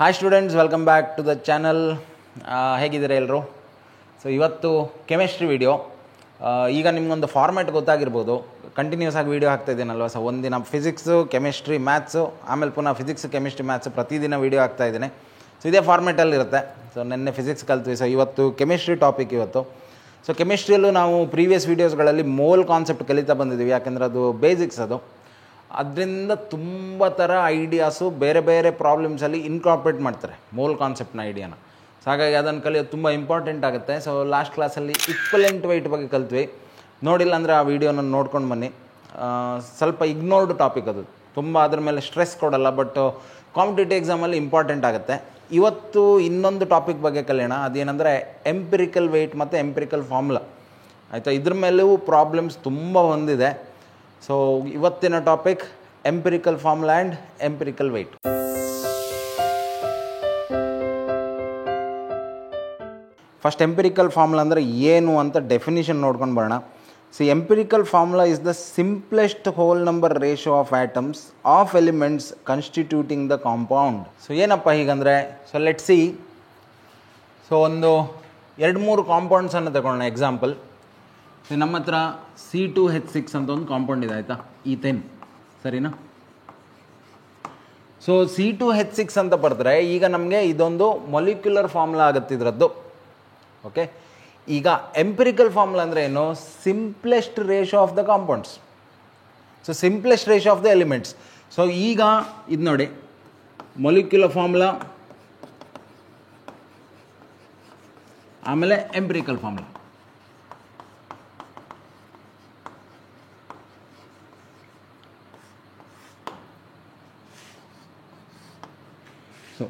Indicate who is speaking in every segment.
Speaker 1: Hi students, welcome back to the channel. ಹೇಗಿದ್ದೀರಾ ಎಲ್ಲರೂ? So ಇವತ್ತು ಕೆಮಿಸ್ಟ್ರಿ ವಿಡಿಯೋ. ಈಗ ನಿಮಗೊಂದು ಫಾರ್ಮ್ಯಾಟ್ ಗೊತ್ತಾಗಿರ್ಬೋದು. ಕಂಟಿನ್ಯೂಸ್ ಆಗಿ ವೀಡಿಯೋ ಹಾಕ್ತಾಯಿದ್ದೀನಲ್ವ. ಸೊ ಒಂದಿನ ಫಿಸಿಕ್ಸು, ಕೆಮಿಸ್ಟ್ರಿ, ಮ್ಯಾಥ್ಸು, ಆಮೇಲೆ ಪುನಃ ಫಿಸಿಕ್ಸ್, ಕೆಮಿಸ್ಟ್ರಿ, ಮ್ಯಾಥ್ಸು ಪ್ರತಿದಿನ ವೀಡಿಯೋ ಹಾಕ್ತಾಯಿದ್ದೀನಿ. ಸೊ ಇದೇ ಫಾರ್ಮ್ಯಾಟಲ್ಲಿರುತ್ತೆ. ಸೊ ನೆನ್ನೆ ಫಿಸಿಕ್ಸ್ ಕಲ್ತ್ವಿ. ಸೊ ಇವತ್ತು ಕೆಮಿಸ್ಟ್ರಿ ಟಾಪಿಕ್ ಇವತ್ತು. ಸೊ ಕೆಮಿಸ್ಟ್ರಿಯಲ್ಲೂ ನಾವು ಪ್ರೀವಿಯಸ್ ವೀಡಿಯೋಸ್ಗಳಲ್ಲಿ ಮೋಲ್ ಕಾನ್ಸೆಪ್ಟ್ ಕಲಿತಾ ಬಂದಿದ್ದೀವಿ, ಯಾಕೆಂದರೆ ಅದು ಬೇಸಿಕ್ಸ್. ಅದರಿಂದ ತುಂಬ ಥರ ಐಡಿಯಾಸು ಬೇರೆ ಬೇರೆ ಪ್ರಾಬ್ಲಮ್ಸಲ್ಲಿ ಇನ್ಕಾರ್ಪೊರೇಟ್ ಮಾಡ್ತಾರೆ ಮೋಲ್ ಕಾನ್ಸೆಪ್ಟ್ನ ಐಡಿಯಾನ. ಸೊ ಹಾಗಾಗಿ ಅದನ್ನು ಕಲಿಯೋದು ತುಂಬ ಇಂಪಾರ್ಟೆಂಟ್ ಆಗುತ್ತೆ. ಸೊ ಲಾಸ್ಟ್ ಕ್ಲಾಸಲ್ಲಿ ಈಕ್ವಲೆಂಟ್ ವೆಯ್ಟ್ ಬಗ್ಗೆ ಕಲ್ತ್ವಿ. ನೋಡಿಲ್ಲ ಅಂದರೆ ಆ ವಿಡಿಯೋನ ನೋಡ್ಕೊಂಡು ಬನ್ನಿ. ಸ್ವಲ್ಪ ಇಗ್ನೋರ್ಡ್ ಟಾಪಿಕ್ ಅದು, ತುಂಬ ಅದ್ರ ಮೇಲೆ ಸ್ಟ್ರೆಸ್ ಕೊಡಲ್ಲ, ಬಟ್ ಕಾಂಪಿಟೇಟಿವ್ ಎಕ್ಸಾಮಲ್ಲಿ ಇಂಪಾರ್ಟೆಂಟ್ ಆಗುತ್ತೆ. ಇವತ್ತು ಇನ್ನೊಂದು ಟಾಪಿಕ್ ಬಗ್ಗೆ ಕಲಿಯೋಣ. ಅದೇನೆಂದರೆ ಎಂಪಿರಿಕಲ್ ವೆಯ್ಟ್ ಮತ್ತು ಎಂಪಿರಿಕಲ್ ಫಾರ್ಮುಲಾ. ಆಯಿತಾ, ಇದ್ರ ಮೇಲೂ ಪ್ರಾಬ್ಲಮ್ಸ್ ತುಂಬ ಒಂದಿದೆ. ಸೊ ಇವತ್ತಿನ topic empirical formula and empirical weight. First empirical formula ಅಂದರೆ ಏನು ಅಂತ ಡೆಫಿನಿಷನ್ ನೋಡ್ಕೊಂಡು ಬರೋಣ. Empirical formula is the simplest whole number ratio of atoms of elements constituting the compound. So ಏನಪ್ಪ ಹೀಗಂದರೆ, ಸೊ ಲೆಟ್ ಸಿ. ಸೊ ಒಂದು 2-3 ಕಾಂಪೌಂಡ್ಸನ್ನು ತಗೊಳ್ಳೋಣ. ಎಕ್ಸಾಂಪಲ್, ನಮ್ಮ ಹತ್ರ C2H6 ಅಂತ ಒಂದು ಕಾಂಪೌಂಡ್ ಇದೆ, ಆಯಿತಾ, ಈಥೇನ್, ಸರಿನಾ? ಸೊ C2H6 ಅಂತ ಬರೆದ್ರೆ ಈಗ ನಮಗೆ ಇದೊಂದು ಮೊಲಿಕ್ಯುಲರ್ ಫಾರ್ಮುಲಾ ಆಗುತ್ತೆ ಇದರದ್ದು. ಓಕೆ, ಈಗ ಎಂಪಿರಿಕಲ್ ಫಾರ್ಮುಲಾ ಅಂದರೆ ಏನು? Simplest ratio of the compounds. So simplest ratio of the elements. So ಈಗ ಇದು ನೋಡಿ, ಮೊಲಿಕ್ಯುಲರ್ ಫಾರ್ಮುಲಾ, ಆಮೇಲೆ empirical formula. So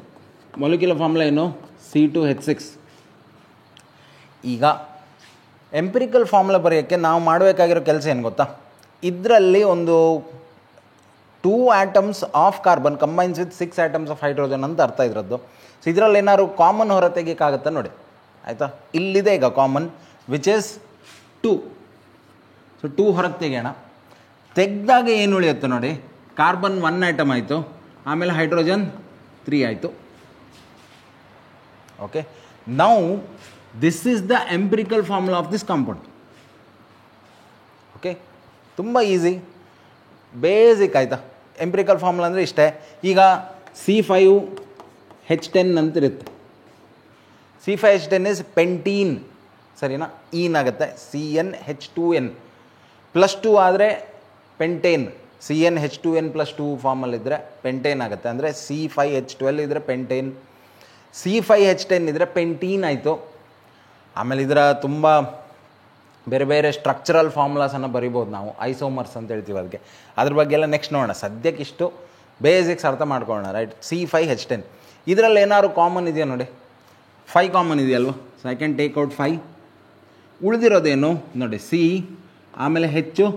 Speaker 1: molecular formula ಏನು? C2H6. ಈಗ ಎಂಪಿರಿಕಲ್ ಫಾರ್ಮುಲಾ ಬರೆಯೋಕ್ಕೆ ನಾವು ಮಾಡಬೇಕಾಗಿರೋ ಕೆಲಸ ಏನು ಗೊತ್ತಾ? ಇದರಲ್ಲಿ ಒಂದು 2 atoms of carbon combines with 6 atoms of hydrogen ಅಂತ ಅರ್ಥ ಇದ್ರದ್ದು. ಸೊ ಇದರಲ್ಲಿ ಏನಾದ್ರು ಕಾಮನ್ ಹೊರ ತೆಗಿಯೋಕ್ಕಾಗತ್ತಾ ನೋಡಿ, ಆಯಿತಾ? ಇಲ್ಲಿದೆ ಈಗ ಕಾಮನ್, ವಿಚ್ ಇಸ್ 2. ಸೊ 2 ಹೊರಗೆ ತೆಗೆಯೋಣ. ತೆಗೆದಾಗ ಏನು ಉಳಿಯುತ್ತೆ ನೋಡಿ, ಕಾರ್ಬನ್ 1 ಆಟಮ್ ಆಯಿತು, ಆಮೇಲೆ ಹೈಡ್ರೋಜನ್ 3 ಆಯಿತು. Okay, now this is the empirical formula of this compound. Okay, ತುಂಬ ಈಸಿ, ಬೇಸಿಕ್, ಆಯಿತಾ? ಎಂಪಿರಿಕಲ್ ಫಾರ್ಮುಲಾ ಅಂದರೆ ಇಷ್ಟೇ. ಈಗ C5H10 ಅಂತ ಇರುತ್ತೆ. C5H10 ಇಸ್ ಪೆಂಟೀನ್, ಸರಿನಾ? ಈನಾಗುತ್ತೆ, CnH2n +2 ಆದರೆ ಪೆಂಟೇನ್. CnH2n+2 ಫಾರ್ಮಲ್ಲಿದ್ದರೆ ಪೆಂಟೇನ್ ಆಗುತ್ತೆ, ಅಂದರೆ C5H12 ಇದ್ದರೆ ಪೆಂಟೇನ್, C5H10 ಇದ್ದರೆ ಪೆಂಟೀನ್ ಆಯಿತು. ಆಮೇಲೆ ಇದರ ತುಂಬ ಬೇರೆ ಬೇರೆ ಸ್ಟ್ರಕ್ಚರಲ್ ಫಾರ್ಮುಲಾಸನ್ನು ಬರಿಬೋದು ನಾವು, ಐಸೋಮರ್ಸ್ ಅಂತ ಹೇಳ್ತೀವಿ ಅದಕ್ಕೆ. ಅದ್ರ ಬಗ್ಗೆ ಎಲ್ಲ ನೆಕ್ಸ್ಟ್ ನೋಡೋಣ. ಸದ್ಯಕ್ಕೆ ಇಷ್ಟು ಬೇಸಿಕ್ಸ್ ಅರ್ಥ ಮಾಡ್ಕೊಳ್ಳೋಣ, ರೈಟ್? C5H10 ಇದರಲ್ಲಿ ಏನಾದ್ರು ಕಾಮನ್ ಇದೆಯಾ ನೋಡಿ? 5 ಕಾಮನ್ ಇದೆಯಲ್ವ? So I can take out 5. ಉಳಿದಿರೋದೇನು ನೋಡಿ, C ಆಮೇಲೆ H2.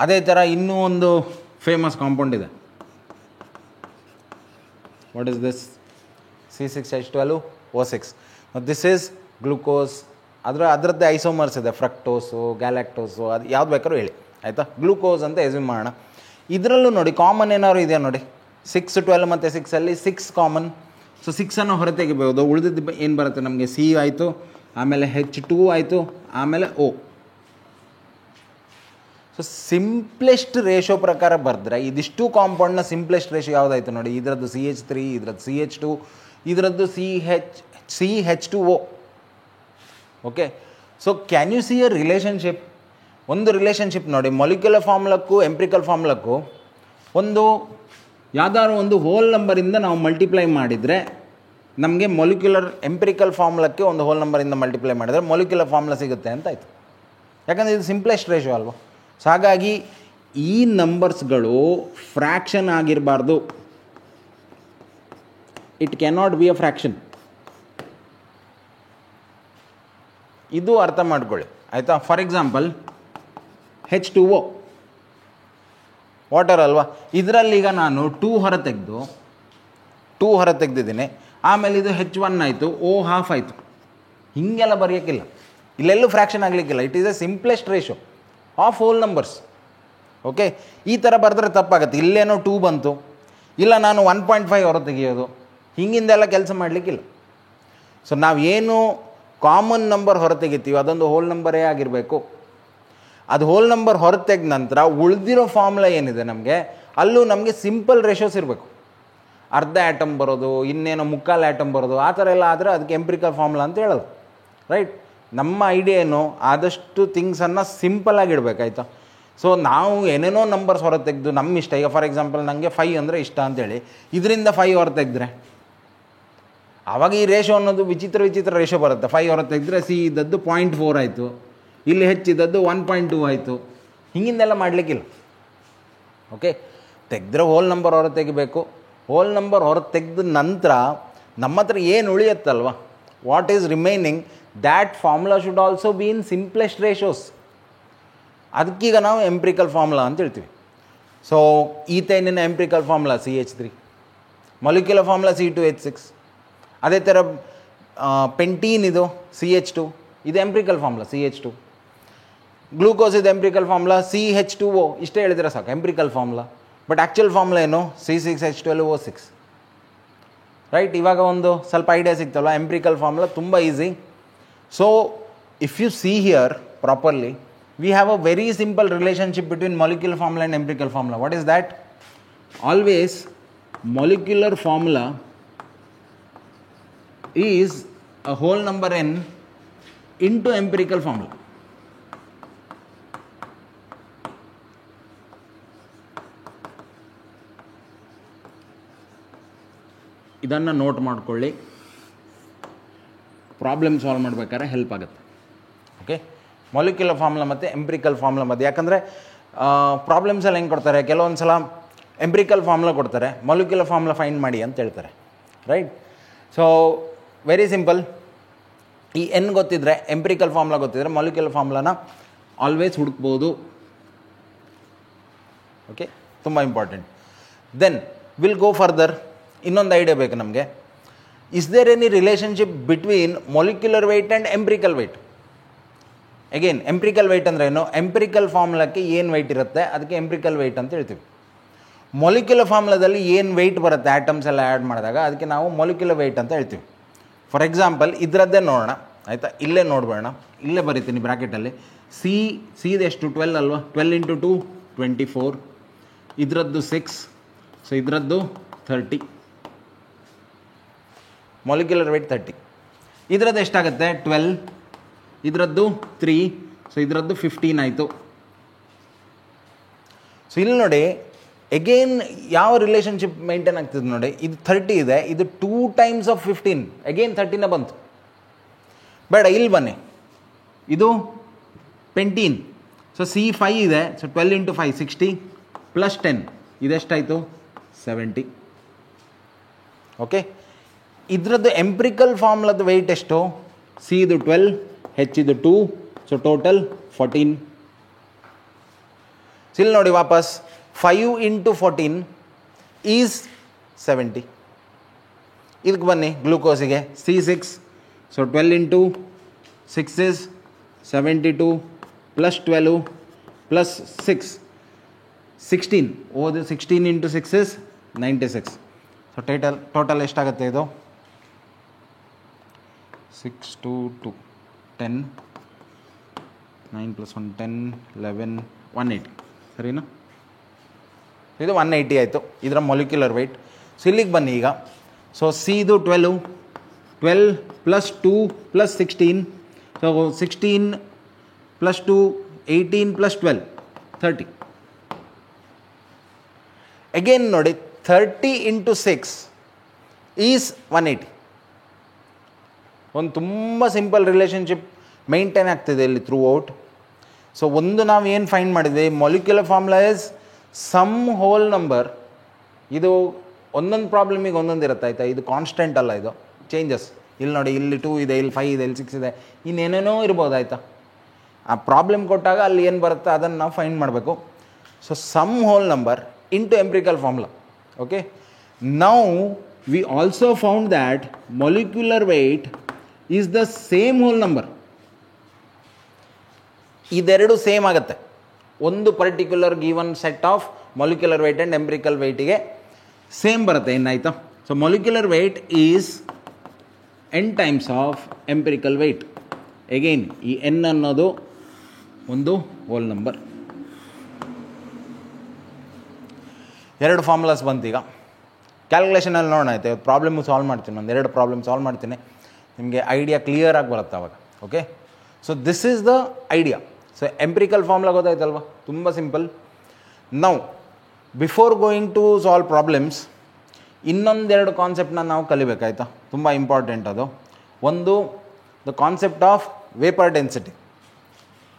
Speaker 1: ಅದೇ ಥರ ಇನ್ನೂ ಒಂದು ಫೇಮಸ್ ಕಾಂಪೌಂಡ್ ಇದೆ. What is this? C6H12O6. This is glucose. ಅದರದ್ದೇ ಐಸೋಮರ್ಸ್ ಇದೆ, ಫ್ರಕ್ಟೋಸು, ಗ್ಯಾಲಾಕ್ಟೋಸು, ಅದು ಯಾವ್ದು ಬೇಕಾದ್ರೂ ಹೇಳಿ, ಆಯಿತಾ? ಗ್ಲೂಕೋಸ್ ಅಂತ ಎಸ್ಯೂಮ್ ಮಾಡೋಣ. ಇದರಲ್ಲೂ ನೋಡಿ ಕಾಮನ್ ಏನಾದ್ರು ಇದೆಯಾ ನೋಡಿ? 6, 12 ಮತ್ತು 6ಅಲ್ಲಿ 6 ಕಾಮನ್. ಸೊ 6ಅನ್ನು ಹೊರ ತೆಗಿಬೋದು. ಉಳಿದಿದ್ದು ಏನು ಬರುತ್ತೆ ನಮಗೆ? C ಆಯಿತು, ಆಮೇಲೆ H2 ಆಯಿತು, ಆಮೇಲೆ O. ಸೊ ಸಿಂಪ್ಲೆಸ್ಟ್ ರೇಷಿಯೋ ಪ್ರಕಾರ ಬರೆದ್ರೆ ಇದಿಷ್ಟು ಕಾಂಪೌಂಡ್ನ ಸಿಂಪ್ಲೆಸ್ಟ್ ರೇಷಿಯೋ ಯಾವುದಾಯ್ತು ನೋಡಿ? ಇದರದ್ದು CH3, ಇದರದ್ದು CH2, ಇದರದ್ದು CH2O. Okay, so can U C A relationship? ಒಂದು ರಿಲೇಷನ್ಶಿಪ್ ನೋಡಿ, ಮೊಲಿಕ್ಯುಲರ್ ಫಾರ್ಮುಲಕ್ಕೂ ಎಂಪಿರಿಕಲ್ ಫಾರ್ಮುಲಕ್ಕೂ ಒಂದು ಯಾವ್ದಾದ್ರು ಒಂದು ಹೋಲ್ ನಂಬರಿಂದ ನಾವು ಮಲ್ಟಿಪ್ಲೈ ಮಾಡಿದರೆ ನಮಗೆ ಎಂಪಿರಿಕಲ್ ಫಾರ್ಮುಲಕ್ಕೆ ಒಂದು ಹೋಲ್ ನಂಬರಿಂದ ಮಲ್ಟಿಪ್ಲೈ ಮಾಡಿದರೆ ಮೊಲಿಕ್ಯುಲರ್ ಫಾರ್ಮುಲಾ ಸಿಗುತ್ತೆ ಅಂತ ಆಯಿತು. ಯಾಕಂದರೆ ಇದು ಸಿಂಪ್ಲೆಸ್ಟ್ ರೇಷಿಯೋ ಅಲ್ವಾ? ಸೊ ಹಾಗಾಗಿ ಈ ನಂಬರ್ಸ್ಗಳು ಫ್ರ್ಯಾಕ್ಷನ್ ಆಗಿರಬಾರ್ದು. It cannot be a fraction. ಇದು ಅರ್ಥ ಮಾಡ್ಕೊಳ್ಳಿ, ಆಯಿತಾ? ಫಾರ್ ಎಕ್ಸಾಂಪಲ್ H2O ವಾಟರ್ ಅಲ್ವಾ? ಇದರಲ್ಲಿ ಈಗ ನಾನು 2 ಹೊರ ತೆಗೆದಿದ್ದೀನಿ. ಆಮೇಲೆ ಇದು H1 ಆಯಿತು, O½ ಆಯಿತು. ಹೀಗೆಲ್ಲ ಬರೆಯೋಕ್ಕಿಲ್ಲ, ಇಲ್ಲೆಲ್ಲೂ ಫ್ರ್ಯಾಕ್ಷನ್ ಆಗಲಿಕ್ಕಿಲ್ಲ. It is a simplest ratio of whole numbers. Okay, ಈ ಥರ ಬರೆದ್ರೆ ತಪ್ಪಾಗುತ್ತೆ. ಇಲ್ಲೇನೋ 2 ಬಂತು, ಇಲ್ಲ ನಾನು 1.5 ಹೊರ ತೆಗೆಯೋದು, ಹಿಂಗಿಂದೆಲ್ಲ ಕೆಲಸ ಮಾಡಲಿಕ್ಕಿಲ್ಲ. ಸೊ ನಾವೇನು ಕಾಮನ್ ನಂಬರ್ ಹೊರ ತೆಗಿತೀವಿ ಅದೊಂದು ಹೋಲ್ ನಂಬರೇ ಆಗಿರಬೇಕು. ಅದು ಹೋಲ್ ನಂಬರ್ ಹೊರ ತೆಗೆದ ನಂತರ ಉಳಿದಿರೋ ಫಾರ್ಮುಲಾ ಏನಿದೆ ನಮಗೆ, ಅಲ್ಲೂ ನಮಗೆ ಸಿಂಪಲ್ ರೇಷೋಸ್ ಇರಬೇಕು. ಅರ್ಧ ಆ್ಯಟಮ್ ಬರೋದು, ಇನ್ನೇನೋ ಮುಕ್ಕಾಲು ಆ್ಯಟಮ್ ಬರೋದು, ಆ ಥರ ಎಲ್ಲ ಆದರೆ ಅದಕ್ಕೆ ಎಂಪ್ರಿಕಲ್ ಫಾರ್ಮುಲಾ ಅಂತ ಹೇಳೋದು. ರೈಟ್? ನಮ್ಮ ಐಡಿಯಾ ಏನು, ಆದಷ್ಟು ಥಿಂಗ್ಸನ್ನು ಸಿಂಪಲ್ಲಾಗಿಡ್ಬೇಕಾಯ್ತಾ. ಸೊ ನಾವು ಏನೇನೋ ನಂಬರ್ಸ್ ಹೊರ ತೆಗೆದು ನಮ್ಮ ಇಷ್ಟ, ಈಗ ಫಾರ್ ಎಕ್ಸಾಂಪಲ್ ನನಗೆ 5 ಅಂದರೆ ಇಷ್ಟ ಅಂತೇಳಿ ಇದರಿಂದ 5 ಹೊರ ತೆಗೆದ್ರೆ ಆವಾಗ ಈ ರೇಷೋ ಅನ್ನೋದು ವಿಚಿತ್ರ ರೇಷೋ ಬರುತ್ತೆ. 5 ಹೊರ ತೆಗೆದ್ರೆ ಸಿ ಇದ್ದದ್ದು 0.4 ಆಯಿತು, ಇಲ್ಲಿ ಹೆಚ್ಚಿದ್ದದ್ದು 1.2 ಆಯಿತು. ಹಿಂಗಿಂದೆಲ್ಲ ಮಾಡಲಿಕ್ಕಿಲ್ಲ. ಓಕೆ, ತೆಗೆದ್ರೆ ಹೋಲ್ ನಂಬರ್ ಹೊರ ತೆಗಿಬೇಕು. ಹೋಲ್ ನಂಬರ್ ಹೊರ ತೆಗೆದ ನಂತರ ನಮ್ಮ ಹತ್ರ ಏನು ಉಳಿಯುತ್ತಲ್ವ, what is remaining, that formula should also be in simplest ratios. ಅದಕ್ಕೀಗ ನಾವು ಎಂಪ್ರಿಕಲ್ ಫಾರ್ಮುಲಾ ಅಂತ ಹೇಳ್ತೀವಿ. ಸೊ ಈಥೈನಿನ empirical formula CH3, molecular formula C2H6. ಅದೇ ಥರ ಪೆಂಟೀನ್ ಇದು CH2, ಇದು ಎಂಪ್ರಿಕಲ್ ಫಾರ್ಮುಲಾ CH2. ಗ್ಲೂಕೋಸ್ ಇದು ಎಂಪ್ರಿಕಲ್ ಫಾರ್ಮುಲಾ CH2O. ಇಷ್ಟೇ ಹೇಳಿದ್ರೆ ಸಾಕು, ಎಂಪ್ರಿಕಲ್ ಫಾರ್ಮುಲಾ. ಬಟ್ ಆ್ಯಕ್ಚುಯಲ್ ಫಾರ್ಮುಲಾ ಏನು, C6H12O6. ರೈಟ್? ಇವಾಗ ಒಂದು ಸ್ವಲ್ಪ ಐಡಿಯಾ ಸಿಗ್ತಲ್ಲ. ಎಂಪ್ರಿಕಲ್ ಫಾರ್ಮುಲಾ ತುಂಬ easy. So if U see here properly, we have a very simple relationship between molecular formula and empirical formula. What is that? Always molecular formula is a whole number n into empirical formula. ಇದನ್ನು note ಮಾಡ್ಕೊಳ್ಳಿ, problem solve ಮಾಡಬೇಕಾದ್ರೆ help ಆಗುತ್ತೆ. Okay, molecular formula ಮತ್ತು ಎಂಪ್ರಿಕಲ್ formula ಮಧ್ಯೆ. ಯಾಕಂದರೆ problems ಎಲ್ಲ ಹೆಂಗೆ ಕೊಡ್ತಾರೆ, ಕೆಲವೊಂದು ಸಲ ಎಂಪ್ರಿಕಲ್ ಫಾರ್ಮುಲಾ ಕೊಡ್ತಾರೆ, ಮೊಲಿಕ್ಯುಲರ್ ಫಾರ್ಮುಲಾ ಫೈಂಡ್ ಮಾಡಿ ಅಂತ ಹೇಳ್ತಾರೆ. ರೈಟ್? So very simple. ಈ ಎನ್ ಗೊತ್ತಿದ್ದರೆ, ಎಂಪ್ರಿಕಲ್ ಫಾರ್ಮುಲಾ ಗೊತ್ತಿದ್ದರೆ ಮೊಲಿಕ್ಯುಲರ್ ಫಾರ್ಮುಲಾನ ಆಲ್ವೇಸ್ ಹುಡುಕ್ಬೋದು. ಓಕೆ, ತುಂಬ important. Then will go further. ಇನ್ನೊಂದು ಐಡಿಯಾ ಬೇಕು ನಮಗೆ. Is there any relationship between molecular weight and empirical weight? Again, empirical weight ಅಂದರೆ ಏನು, ಎಂಪ್ರಿಕಲ್ ಫಾರ್ಮುಲಾಕ್ಕೆ ಏನು ವೆಯ್ಟ್ ಇರುತ್ತೆ ಅದಕ್ಕೆ ಎಂಪ್ರಿಕಲ್ ವೆಯ್ಟ್ ಅಂತ ಹೇಳ್ತೀವಿ. ಮೊಲಿಕ್ಯುಲರ್ ಫಾರ್ಮುಲಾದಲ್ಲಿ ಏನು ವೆಯ್ಟ್ ಬರುತ್ತೆ ಆ್ಯಟಮ್ಸ್ ಎಲ್ಲ ಆ್ಯಡ್ ಮಾಡಿದಾಗ ಅದಕ್ಕೆ ನಾವು ಮೊಲಿಕ್ಯುಲರ್ ವೆಯ್ಟ್ ಅಂತ ಹೇಳ್ತೀವಿ. ಫಾರ್ ಎಕ್ಸಾಂಪಲ್ ಇದರದ್ದೇ ನೋಡೋಣ, ಆಯಿತಾ? ಇಲ್ಲೇ ನೋಡ್ಬೇಡ, ಇಲ್ಲೇ ಬರೀತೀನಿ ಬ್ರ್ಯಾಕೆಟಲ್ಲಿ. ಸಿದೆಷ್ಟು 12 ಅಲ್ವಾ? 12 × 2 24. ಇದರದ್ದು 6, ಸೊ ಇದರದ್ದು 30. Molecular weight 30. ಇದರದ್ದು ಎಷ್ಟಾಗುತ್ತೆ? 12. ಇದರದ್ದು 3, ಸೊ ಇದರದ್ದು 15 ಆಯಿತು. ಸೊ ಇಲ್ಲಿ ನೋಡಿ, ಎಗೇನ್ ಯಾವ ರಿಲೇಷನ್ಶಿಪ್ ಮೇಂಟೈನ್ ಆಗ್ತಿದೆ ನೋಡಿ. ಇದು 30 ಇದೆ, ಇದು 2 times of 15, ಅಗೇನ್ 30ನೇ ಬಂತು. ಬೇಡ, ಇಲ್ಲಿ ಬನ್ನಿ, ಇದು ಪೆಂಟೀನ್. ಸೊ C5 ಇದೆ, ಸೊ 12 × 5 60 + 10 ಇದೆಷ್ಟಾಯಿತು? 70. ಓಕೆ, ಇದರದ್ದು ಎಂಪ್ರಿಕಲ್ ಫಾರ್ಮುಲಾದ ವೆಯ್ಟ್ ಎಷ್ಟು? ಸಿ ಇದು 12, H ಇದು 2, ಸೊ ಟೋಟಲ್ 14. ಇಲ್ಲಿ ನೋಡಿ ವಾಪಸ್ 5 × 14 ಈಸ್ 70. ಇದಕ್ಕೆ ಬನ್ನಿ ಗ್ಲೂಕೋಸಿಗೆ. C6, so 12 × 6 is 72 + 12 + 6 16. ಓದು 16 × 6 is 96. ಸೊ ಟೋಟಲ್ ಎಷ್ಟಾಗುತ್ತೆ ಇದು? 6 2 2 10 9 + 1 10 11 180. ಸರಿನಾ? ಇದು 180 ಆಯಿತು ಇದರ ಮೊಲಿಕ್ಯುಲರ್ ವೆಯ್ಟ್. ಸೊ ಇಲ್ಲಿಗೆ ಬನ್ನಿ ಈಗ. ಸೊ ಸಿ ಇದು 12 + 2 + 16, ಸೊ 16 + 2 18 + 12 30. ಅಗೇನ್ ನೋಡಿ, 30 × 6 ಈಸ್ 180. ಒಂದು ತುಂಬ ಸಿಂಪಲ್ ರಿಲೇಷನ್ಶಿಪ್ ಮೇಂಟೈನ್ ಆಗ್ತಿದೆ ಇಲ್ಲಿ ಥ್ರೂ ಔಟ್. ಸೊ ಒಂದು ನಾವು ಏನು ಫೈಂಡ್ ಮಾಡಿದ್ವಿ, molecular formula is some whole number. ಇದು ಒಂದೊಂದು ಪ್ರಾಬ್ಲಮಿಗೆ ಒಂದೊಂದು ಇರುತ್ತೆ, ಆಯಿತಾ? ಇದು ಕಾನ್ಸ್ಟೆಂಟ್ ಅಲ್ಲ, ಇದು ಚೇಂಜಸ್. ಇಲ್ಲಿ ನೋಡಿ, ಇಲ್ಲಿ 2 ಇದೆ, ಇಲ್ಲಿ 5 ಇದೆ, ಇಲ್ಲಿ 6 ಇದೆ, ಇನ್ನೇನೇನೋ ಇರ್ಬೋದು, ಆಯಿತಾ? ಆ ಪ್ರಾಬ್ಲಮ್ ಕೊಟ್ಟಾಗ ಅಲ್ಲಿ ಏನು ಬರುತ್ತೆ ಅದನ್ನು ನಾವು ಫೈಂಡ್ ಮಾಡಬೇಕು. So some whole number into empirical formula. Okay, now we also found that molecular weight is the same whole number. ಇದೆರಡು ಸೇಮ್ ಆಗುತ್ತೆ ಒಂದು particular given set of molecular weight and empirical ವೆಯ್ಟಿಗೆ. ಸೇಮ್ ಬರುತ್ತೆ ಏನಾಯ್ತಾ. So molecular weight is n times of empirical weight. Again ಈ n ಅನ್ನೋದು ಒಂದು whole number. ಎರಡು ಫಾರ್ಮುಲಾಸ್ ಬಂತು. ಈಗ ಕ್ಯಾಲ್ಕುಲೇಷನಲ್ಲಿ ನೋಡೋಣ ಆಯ್ತು. ಇವತ್ತು ಪ್ರಾಬ್ಲಮ್ ಸಾಲ್ವ್ ಮಾಡ್ತೀನಿ, ಒಂದೆರಡು ಪ್ರಾಬ್ಲಮ್ ಸಾಲ್ವ್ ಮಾಡ್ತೀನಿ, ನಿಮಗೆ ಐಡಿಯಾ ಕ್ಲಿಯರ್ ಆಗಿ ಬರುತ್ತೆ ಅವಾಗ. Okay, so this is the idea. So empirical formula ಗೊತ್ತಾಯ್ತಲ್ವ, ತುಂಬ simple. Now before going to solve problems ಇನ್ನೊಂದೆರಡು ಕಾನ್ಸೆಪ್ಟನ್ನ ನಾವು ಕಲಿಬೇಕಾಯ್ತಾ, ತುಂಬ ಇಂಪಾರ್ಟೆಂಟ್ ಅದು. ಒಂದು the concept of vapour density.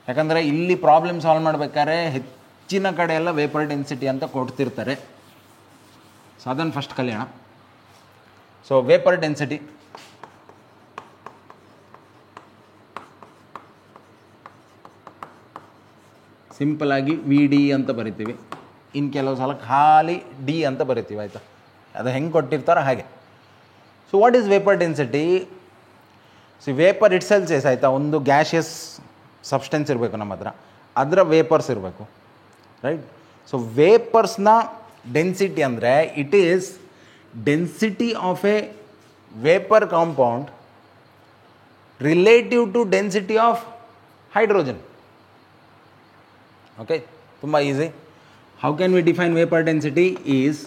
Speaker 1: ಯಾಕಂದರೆ ಇಲ್ಲಿ ಪ್ರಾಬ್ಲಮ್ ಸಾಲ್ವ್ ಮಾಡಬೇಕಾದ್ರೆ ಹೆಚ್ಚಿನ ಕಡೆ ಎಲ್ಲ ವೇಪರ್ ಡೆನ್ಸಿಟಿ ಅಂತ ಕೊಡ್ತಿರ್ತಾರೆ. ಸೊ ಅದನ್ನು ಫಸ್ಟ್ ಕಲಿಯೋಣ. ಸೊ ವೇಪರ್ ಡೆನ್ಸಿಟಿ, ಸಿಂಪಲಾಗಿ ವಿ ಡಿ ಅಂತ ಬರಿತೀವಿ, ಇನ್ನು ಕೆಲವು ಸಲ ಖಾಲಿ ಡಿ ಅಂತ ಬರಿತೀವಿ ಆಯಿತಾ. ಅದು ಹೆಂಗೆ ಕೊಟ್ಟಿರ್ತಾರೋ ಹಾಗೆ. So what is vapour density? So vapour itself is ಆಯಿತಾ, ಒಂದು ಗ್ಯಾಷಿಯಸ್ ಸಬ್ಸ್ಟೆನ್ಸ್ ಇರಬೇಕು ನಮ್ಮ ಹತ್ರ, ಅದರ ವೇಪರ್ಸ್ ಇರಬೇಕು, ರೈಟ್. ಸೊ ವೇಪರ್ಸ್ನ ಡೆನ್ಸಿಟಿ ಅಂದರೆ it is density of a vapour compound relative to density of hydrogen. Okay, ತುಂಬ easy. How can we define vapour density? Is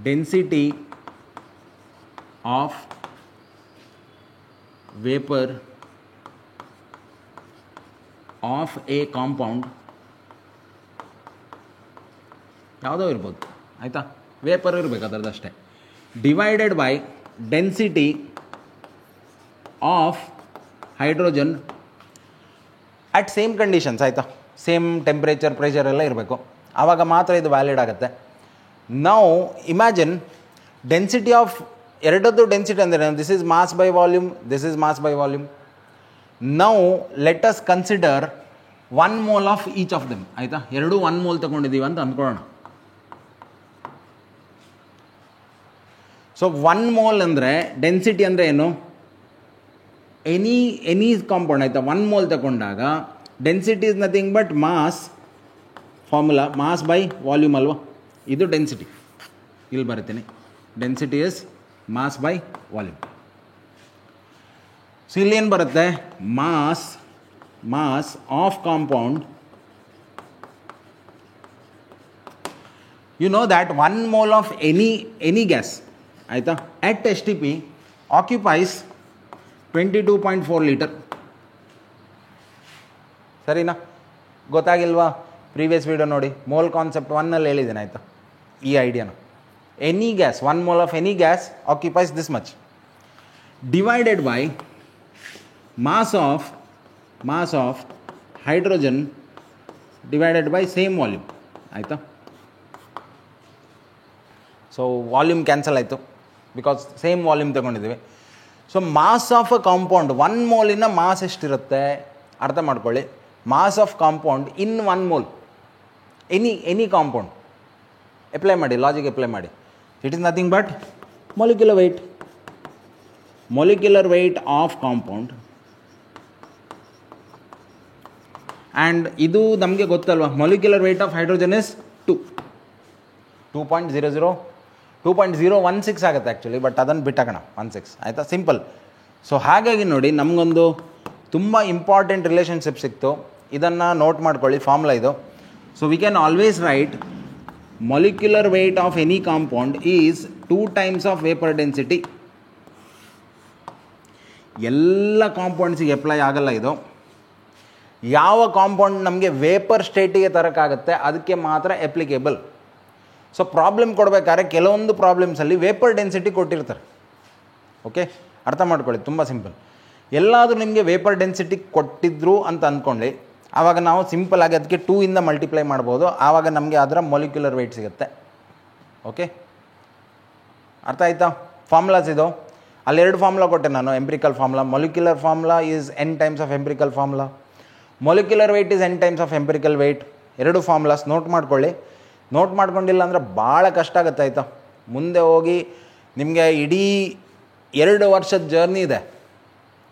Speaker 1: density of vapor of a compound, ಯಾವುದೋ ಇರ್ಬೋದು ಆಯಿತಾ, vapour ಇರಬೇಕು ಅದರದಷ್ಟೇ, divided by density of hydrogen at same conditions ಆಯಿತಾ. Same temperature, pressure ಎಲ್ಲ ಇರಬೇಕು, ಆವಾಗ ಮಾತ್ರ ಇದು ವ್ಯಾಲಿಡ್ ಆಗುತ್ತೆ. ನಾವು ಇಮ್ಯಾಜಿನ್ ಡೆನ್ಸಿಟಿ ಆಫ್ ಎರಡದ್ದು ಡೆನ್ಸಿಟಿ ಅಂದರೆ this is mass by volume, this is mass by volume. ನಾವು let us consider 1 mole of each of them ಆಯಿತಾ. ಎರಡೂ 1 ಮೋಲ್ ತೊಗೊಂಡಿದ್ದೀವಿ ಅಂತ ಅಂದ್ಕೊಳ್ಳೋಣ. ಸೊ 1 ಮೋಲ್ ಅಂದರೆ ಡೆನ್ಸಿಟಿ ಅಂದರೆ ಏನು? ಎನಿ ಕಾಂಪೌಂಡ್ ಆಯಿತಾ, 1 ಮೋಲ್ ತಗೊಂಡಾಗ density is nothing but mass, formula mass by volume ಅಲ್ವಾ. ಇದು ಡೆನ್ಸಿಟಿ, ಇಲ್ಲಿ ಬರುತ್ತೀನಿ, density is mass by volume. So ಇಲ್ಲಿ ಏನು ಬರುತ್ತೆ? Mass of compound, you know that 1 mole of any gas ಆಯಿತಾ at S T P occupies 22.4 litre. ಸರಿನಾ? ಗೊತ್ತಾಗಿಲ್ವಾ? ಪ್ರೀವಿಯಸ್ ವೀಡಿಯೋ ನೋಡಿ, ಮೋಲ್ ಕಾನ್ಸೆಪ್ಟ್ 1ನಲ್ಲಿ ಹೇಳಿದ್ದೇನೆ ಆಯಿತಾ ಈ ಐಡಿಯಾನ. Any gas, 1 mole of any gas occupies this much, divided by mass of hydrogen divided by same volume ಆಯಿತಾ. ಸೊ ವಾಲ್ಯೂಮ್ ಕ್ಯಾನ್ಸಲ್ ಆಯಿತು ಬಿಕಾಸ್ ಸೇಮ್ ವಾಲ್ಯೂಮ್ ತಗೊಂಡಿದ್ದೀವಿ. So mass of a compound, 1 ಮೋಲಿನ mass ಎಷ್ಟಿರುತ್ತೆ ಅರ್ಥ ಮಾಡ್ಕೊಳ್ಳಿ. Mass of compound in 1 mole, any compound apply ಮಾಡಿ, logic apply ಮಾಡಿ. It is nothing but molecular weight of compound. And ಇದು ನಮಗೆ ಗೊತ್ತಲ್ವ, molecular weight of hydrogen is 2.016 ಆಗುತ್ತೆ ಆ್ಯಕ್ಚುಲಿ, ಬಟ್ ಅದನ್ನು ಬಿಟ್ಟಾಕೋಣ 16 ಆಯಿತಾ, ಸಿಂಪಲ್. ಸೊ ಹಾಗಾಗಿ ನೋಡಿ ನಮಗೊಂದು ತುಂಬ ಇಂಪಾರ್ಟೆಂಟ್ ರಿಲೇಷನ್ಶಿಪ್ ಸಿಕ್ತು. ಇದನ್ನು ನೋಟ್ ಮಾಡ್ಕೊಳ್ಳಿ, ಫಾರ್ಮುಲಾ ಇದು. So we can always right molecular weight of any compound is 2 times of vapor density. ಎಲ್ಲ ಕಾಂಪೌಂಡ್ಸಿಗೆ ಅಪ್ಲೈ ಆಗಲ್ಲ ಇದು. ಯಾವ ಕಾಂಪೌಂಡ್ ನಮಗೆ ವೇಪರ್ ಸ್ಟೇಟಿಗೆ ತರೋಕ್ಕಾಗುತ್ತೆ ಅದಕ್ಕೆ ಮಾತ್ರ ಅಪ್ಲಿಕೇಬಲ್. ಸೊ ಪ್ರಾಬ್ಲಮ್ ಕೊಡಬೇಕಾದ್ರೆ ಕೆಲವೊಂದು ಪ್ರಾಬ್ಲಮ್ಸಲ್ಲಿ ವೇಪರ್ ಡೆನ್ಸಿಟಿ ಕೊಟ್ಟಿರ್ತಾರೆ. ಓಕೆ, ಅರ್ಥ ಮಾಡ್ಕೊಳ್ಳಿ, ತುಂಬ ಸಿಂಪಲ್. ಎಲ್ಲಾದರೂ ನಿಮಗೆ ವೇಪರ್ ಡೆನ್ಸಿಟಿ ಕೊಟ್ಟಿದ್ರು ಅಂತ ಅಂದ್ಕೊಳ್ಳಿ, ಆವಾಗ ನಾವು ಸಿಂಪಲ್ ಆಗಿ ಅದಕ್ಕೆ 2 ಇಂದ ಮಲ್ಟಿಪ್ಲೈ ಮಾಡ್ಬೋದು, ಆವಾಗ ನಮಗೆ ಅದರ ಮೊಲಿಕ್ಯುಲರ್ ವೆಯ್ಟ್ ಸಿಗುತ್ತೆ. ಓಕೆ, ಅರ್ಥ ಆಯ್ತಾ? ಫಾರ್ಮುಲಾಸ್ ಇದು, ಅಲ್ಲಿ 2 ಫಾರ್ಮುಲಾ ಕೊಟ್ಟೆ ನಾನು. Empirical formula, molecular formula is n times of empirical formula, molecular weight is n times of empirical weight. 2 formulas note ಮಾಡ್ಕೊಳ್ಳಿ. ನೋಟ್ ಮಾಡ್ಕೊಂಡಿಲ್ಲ ಅಂದರೆ ಭಾಳ ಕಷ್ಟ ಆಗುತ್ತೆ ಆಯಿತಾ. ಮುಂದೆ ಹೋಗಿ ನಿಮಗೆ ಇಡೀ 2 ವರ್ಷದ ಜರ್ನಿ ಇದೆ.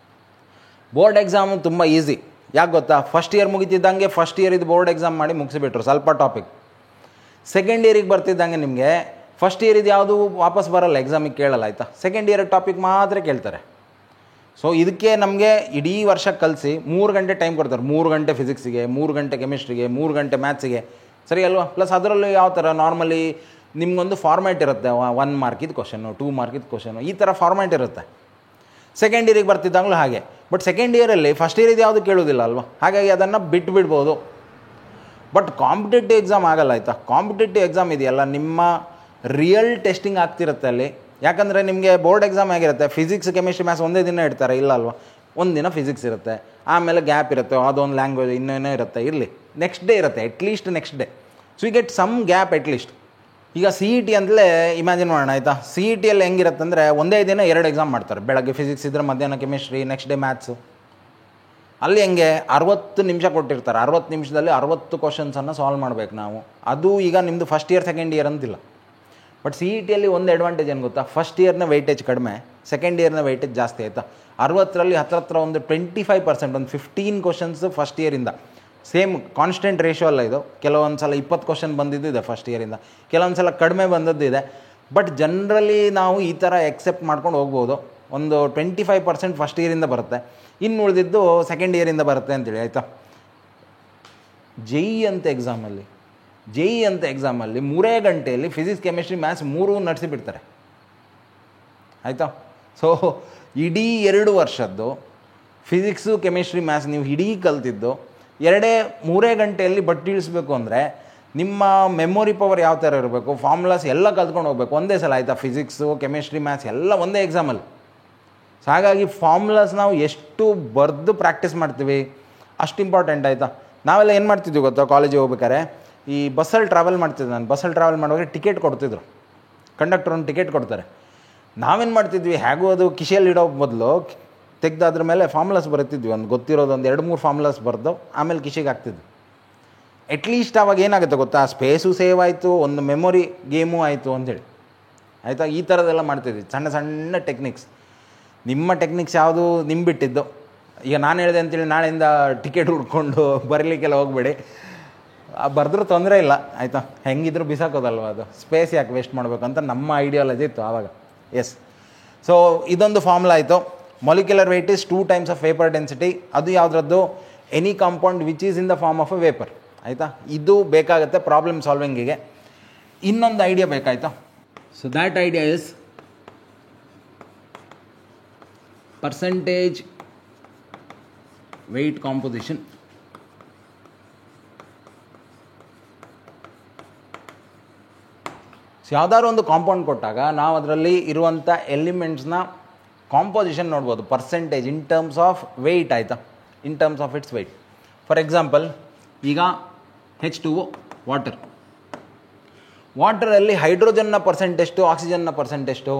Speaker 1: ಬೋರ್ಡ್ ಎಕ್ಸಾಮು ತುಂಬ ಈಸಿ. ಯಾಕೆ ಗೊತ್ತಾ? ಫಸ್ಟ್ ಇಯರ್ ಮುಗಿತಿದ್ದಂಗೆ ಫಸ್ಟ್ ಇಯರ್ ಇದು ಬೋರ್ಡ್ ಎಕ್ಸಾಮ್ ಮಾಡಿ ಮುಗಿಸಿಬಿಟ್ರು ಸ್ವಲ್ಪ ಟಾಪಿಕ್. ಸೆಕೆಂಡ್ ಇಯರಿಗೆ ಬರ್ತಿದ್ದಂಗೆ ನಿಮಗೆ ಫಸ್ಟ್ ಇಯರ್ ಇದು ಯಾವುದು ವಾಪಸ್ ಬರಲ್ಲ, ಎಕ್ಸಾಮಿಗೆ ಕೇಳಲ್ಲ ಆಯಿತಾ. ಸೆಕೆಂಡ್ ಇಯರ್ ಟಾಪಿಕ್ ಮಾತ್ರ ಕೇಳ್ತಾರೆ. ಸೊ ಇದಕ್ಕೆ ನಮಗೆ ಇಡೀ ವರ್ಷ ಕಲಿಸಿ 3 ಗಂಟೆ ಟೈಮ್ ಕೊಡ್ತಾರೆ. 3 ಗಂಟೆ ಫಿಸಿಕ್ಸಿಗೆ, 3 ಗಂಟೆ ಕೆಮಿಸ್ಟ್ರಿಗೆ, 3 ಗಂಟೆ ಮ್ಯಾಥ್ಸಿಗೆ, ಸರಿ ಅಲ್ವಾ. ಪ್ಲಸ್ ಅದರಲ್ಲೂ ಯಾವ ಥರ ನಾರ್ಮಲಿ ನಿಮಗೊಂದು ಫಾರ್ಮ್ಯಾಟ್ ಇರುತ್ತೆ, 1 ಮಾರ್ಕಿದ್ದು ಕ್ವಶನು, 2 ಮಾರ್ಕಿದ್ದು ಕ್ವಶನು, ಈ ಥರ ಫಾರ್ಮ್ಯಾಟ್ ಇರುತ್ತೆ. ಸೆಕೆಂಡ್ ಇಯರಿಗೆ ಬರ್ತಿದ್ದಾಗಲೂ ಹಾಗೆ. ಬಟ್ ಸೆಕೆಂಡ್ ಇಯರಲ್ಲಿ ಫಸ್ಟ್ ಇಯರ್ ಇದು ಯಾವುದು ಕೇಳೋದಿಲ್ಲ ಅಲ್ವಾ, ಹಾಗಾಗಿ ಅದನ್ನು ಬಿಟ್ಬಿಡ್ಬೋದು. ಬಟ್ ಕಾಂಪಿಟೇಟಿವ್ ಎಕ್ಸಾಮ್ ಆಗಲ್ಲ ಆಯಿತಾ. ಕಾಂಪಿಟೇಟಿವ್ ಎಕ್ಸಾಮ್ ಇದೆಯಲ್ಲ, ನಿಮ್ಮ ರಿಯಲ್ ಟೆಸ್ಟಿಂಗ್ ಆಗ್ತಿರುತ್ತೆ ಅಲ್ಲಿ. ಯಾಕಂದರೆ ನಿಮಗೆ ಬೋರ್ಡ್ ಎಕ್ಸಾಮ್ ಆಗಿರುತ್ತೆ, ಫಿಸಿಕ್ಸ್ ಕೆಮಿಸ್ಟ್ರಿ ಮ್ಯಾಥ್ಸ್ ಒಂದೇ ದಿನ ಇಡ್ತಾರೆ, ಇಲ್ಲ ಅಲ್ವಾ. ಒಂದು ದಿನ ಫಿಸಿಕ್ಸ್ ಇರುತ್ತೆ, ಆಮೇಲೆ ಗ್ಯಾಪ್ ಇರುತ್ತೆ, ಅದೊಂದು ಲ್ಯಾಂಗ್ವೇಜ್ ಇನ್ನೇನೋ ಇರುತ್ತೆ, ಇರಲಿ ನೆಕ್ಸ್ಟ್ ಡೇ ಇರುತ್ತೆ, at least next day. So you get some gap at least. ಈಗ ಸಿ ಇ ಟಿ ಅಂತಲೇ ಇಮ್ಯಾಜಿನ್ ಮಾಡೋಣ ಆಯಿತಾ. ಸಿ ಇ ಟಿಯಲ್ಲಿ ಹೆಂಗಿರುತ್ತೆ ಅಂದರೆ ಒಂದೇ ದಿನ 2 ಎಕ್ಸಾಮ್ ಮಾಡ್ತಾರೆ. ಬೆಳಗ್ಗೆ ಫಿಸಿಕ್ಸ್ ಇದ್ದರೆ ಮಧ್ಯಾಹ್ನ ಕೆಮಿಸ್ಟ್ರಿ, ನೆಕ್ಸ್ಟ್ ಡೇ ಮ್ಯಾಥ್ಸು. ಅಲ್ಲಿ ಹೆಂಗೆ 60 ನಿಮಿಷ ಕೊಟ್ಟಿರ್ತಾರೆ, 60 ನಿಮಿಷದಲ್ಲಿ 60 ಕ್ವಶನ್ಸನ್ನು ಸಾಲ್ವ್ ಮಾಡಬೇಕು ನಾವು. ಅದು ಈಗ ನಿಮ್ಮದು ಫಸ್ಟ್ ಇಯರ್ ಸೆಕೆಂಡ್ ಇಯರ್ ಅಂತಿಲ್ಲ. ಬಟ್ ಸಿ ಇ ಟಿಯಲ್ಲಿ ಒಂದು ಅಡ್ವಾಂಟೇಜ್ ಏನು ಗೊತ್ತಾ, ಫಸ್ಟ್ ಇಯರ್ನ ವೆಯ್ಟೇಜ್ ಕಡಿಮೆ, ಸೆಕೆಂಡ್ ಇಯರ್ನ ವೆಯ್ಟೇಜ್ ಜಾಸ್ತಿ ಆಯಿತಾ. 60ರಲ್ಲಿ ಹತ್ರ ಒಂದು 25%, ಒಂದು 15 ಕ್ವಶನ್ಸ್ ಫಸ್ಟ್ ಇಯರಿಂದ. ಸೇಮ್ ಕಾನ್ಸ್ಟೆಂಟ್ ರೇಷೋ ಅಲ್ಲ ಇದು. ಕೆಲವೊಂದು ಸಲ 20 ಕ್ವಶನ್ ಬಂದಿದ್ದು ಇದೆ ಫಸ್ಟ್ ಇಯರಿಂದ, ಕೆಲವೊಂದು ಸಲ ಕಡಿಮೆ ಬಂದದ್ದು ಇದೆ. ಬಟ್ ಜನರಲಿ ನಾವು ಈ ಥರ ಎಕ್ಸೆಪ್ಟ್ ಮಾಡ್ಕೊಂಡು ಹೋಗ್ಬೋದು. ಒಂದು 25% ಫಸ್ಟ್ ಇಯರಿಂದ ಬರುತ್ತೆ, ಇನ್ನು ಉಳಿದಿದ್ದು ಸೆಕೆಂಡ್ ಇಯರಿಂದ ಬರುತ್ತೆ ಅಂತೇಳಿ ಆಯಿತಾ. ಜೆ ಇ ಅಂತ ಎಕ್ಸಾಮಲ್ಲಿ 3 ಗಂಟೆಯಲ್ಲಿ ಫಿಸಿಕ್ಸ್ ಕೆಮಿಸ್ಟ್ರಿ ಮ್ಯಾಥ್ಸ್ 3 ನಡೆಸಿಬಿಡ್ತಾರೆ ಆಯಿತಾ. ಸೊ ಇಡೀ 2 ವರ್ಷದ್ದು ಫಿಸಿಕ್ಸು ಕೆಮಿಸ್ಟ್ರಿ ಮ್ಯಾಥ್ಸ್ ನೀವು ಇಡೀ ಕಲ್ತಿದ್ದು 3 ಗಂಟೆಯಲ್ಲಿ ಬಟ್ ಇಳಿಸ್ಬೇಕು ಅಂದರೆ ನಿಮ್ಮ ಮೆಮೊರಿ ಪವರ್ ಯಾವ ಥರ ಇರಬೇಕು, ಫಾರ್ಮುಲಾಸ್ ಎಲ್ಲ ಕಲ್ತ್ಕೊಂಡು ಹೋಗ್ಬೇಕು ಒಂದೇ ಸಲ ಆಯಿತಾ. ಫಿಸಿಕ್ಸು ಕೆಮಿಸ್ಟ್ರಿ ಮ್ಯಾಥ್ಸ್ ಎಲ್ಲ ಒಂದೇ ಎಕ್ಸಾಮಲ್ಲಿ. ಸೊ ಹಾಗಾಗಿ ಫಾರ್ಮುಲಾಸ್ ನಾವು ಎಷ್ಟು ಬರೆದು ಪ್ರಾಕ್ಟೀಸ್ ಮಾಡ್ತೀವಿ ಅಷ್ಟು ಇಂಪಾರ್ಟೆಂಟ್ ಆಯಿತಾ. ನಾವೆಲ್ಲ ಏನು ಮಾಡ್ತಿದ್ವಿ ಗೊತ್ತಾ, ಕಾಲೇಜಿಗೆ ಹೋಗ್ಬೇಕಾರೆ ಈ ಬಸ್ಸಲ್ಲಿ ಟ್ರಾವೆಲ್ ಮಾಡ್ತಿದ್ದೆ ನಾನು. ಬಸ್ಸಲ್ಲಿ ಟ್ರಾವೆಲ್ ಮಾಡುವಾಗ ಟಿಕೆಟ್ ಕೊಡ್ತಿದ್ರು, ಕಂಡಕ್ಟರ್ ಒಂದು ಟಿಕೆಟ್ ಕೊಡ್ತಾರೆ. ನಾವೇನು ಮಾಡ್ತಿದ್ವಿ, ಹೇಗೂ ಅದು ಕಿಶೆಯಲ್ಲಿ ಇಡೋ ಬದಲು ತೆಗೆದು ಅದ್ರ ಮೇಲೆ ಫಾರ್ಮುಲಾಸ್ ಬರೀತಿದ್ವಿ. ಒಂದು ಗೊತ್ತಿರೋದು ಒಂದು 2-3 ಫಾರ್ಮುಲಾಸ್ ಬರೆದು ಆಮೇಲೆ ಕಿಶೆಗೆ ಹಾಕ್ತಿದ್ವಿ. ಅಟ್ಲೀಸ್ಟ್ ಅವಾಗ ಏನಾಗುತ್ತೆ ಗೊತ್ತಾ, ಸ್ಪೇಸು ಸೇವ್ ಆಯಿತು, ಒಂದು ಮೆಮೊರಿ ಗೇಮು ಆಯಿತು ಅಂಥೇಳಿ ಆಯಿತಾ. ಈ ಥರದ್ದೆಲ್ಲ ಮಾಡ್ತಿದ್ವಿ, ಸಣ್ಣ ಸಣ್ಣ ಟೆಕ್ನಿಕ್ಸ್. ನಿಮ್ಮ ಟೆಕ್ನಿಕ್ಸ್ ಯಾವುದು ನಿಮ್ಮ ಬಿಟ್ಟಿದ್ದು. ಈಗ ನಾನು ಹೇಳಿದೆ ಅಂತೇಳಿ ನಾಳೆಯಿಂದ ಟಿಕೆಟ್ ಹುಡ್ಕೊಂಡು ಬರಲಿಕ್ಕೆಲ್ಲ ಹೋಗಬೇಡಿ. ಬರೆದ್ರೂ ತೊಂದರೆ ಇಲ್ಲ ಆಯಿತಾ, ಹೆಂಗಿದ್ರು ಬಿಸಾಕೋದಲ್ವ ಅದು, ಸ್ಪೇಸ್ ಯಾಕೆ ವೇಸ್ಟ್ ಮಾಡಬೇಕು ಅಂತ ನಮ್ಮ ಐಡಿಯಾಲಜಿ ಇತ್ತು ಆವಾಗ. ಎಸ್, ಸೊ ಇದೊಂದು ಫಾರ್ಮುಲಾ ಆಯಿತು. Molecular weight is 2 times of vapour density. ಅದು ಯಾವುದ್ರದ್ದು, any compound which is in the form of a vapour ಆಯಿತಾ. ಇದು ಬೇಕಾಗುತ್ತೆ ಪ್ರಾಬ್ಲಮ್ ಸಾಲ್ವಿಂಗಿಗೆ. ಇನ್ನೊಂದು ಐಡಿಯಾ ಬೇಕಾಯ್ತಾ. So that idea is percentage weight composition. So ಯಾವುದಾದ್ರು ಒಂದು ಕಾಂಪೌಂಡ್ ಕೊಟ್ಟಾಗ ನಾವು ಅದರಲ್ಲಿ ಇರುವಂಥ ಎಲಿಮೆಂಟ್ಸ್ನ ಕಾಂಪೋಸಿಷನ್ ನೋಡ್ಬೋದು, percentage in terms of weight ಆಯಿತಾ, in terms of its weight. For example ಈಗ H2O ವಾಟರಲ್ಲಿ ಹೈಡ್ರೋಜನ್ನ ಪರ್ಸೆಂಟ್ ಎಷ್ಟು, ಆಕ್ಸಿಜನ್ನ ಪರ್ಸೆಂಟ್ ಎಷ್ಟು.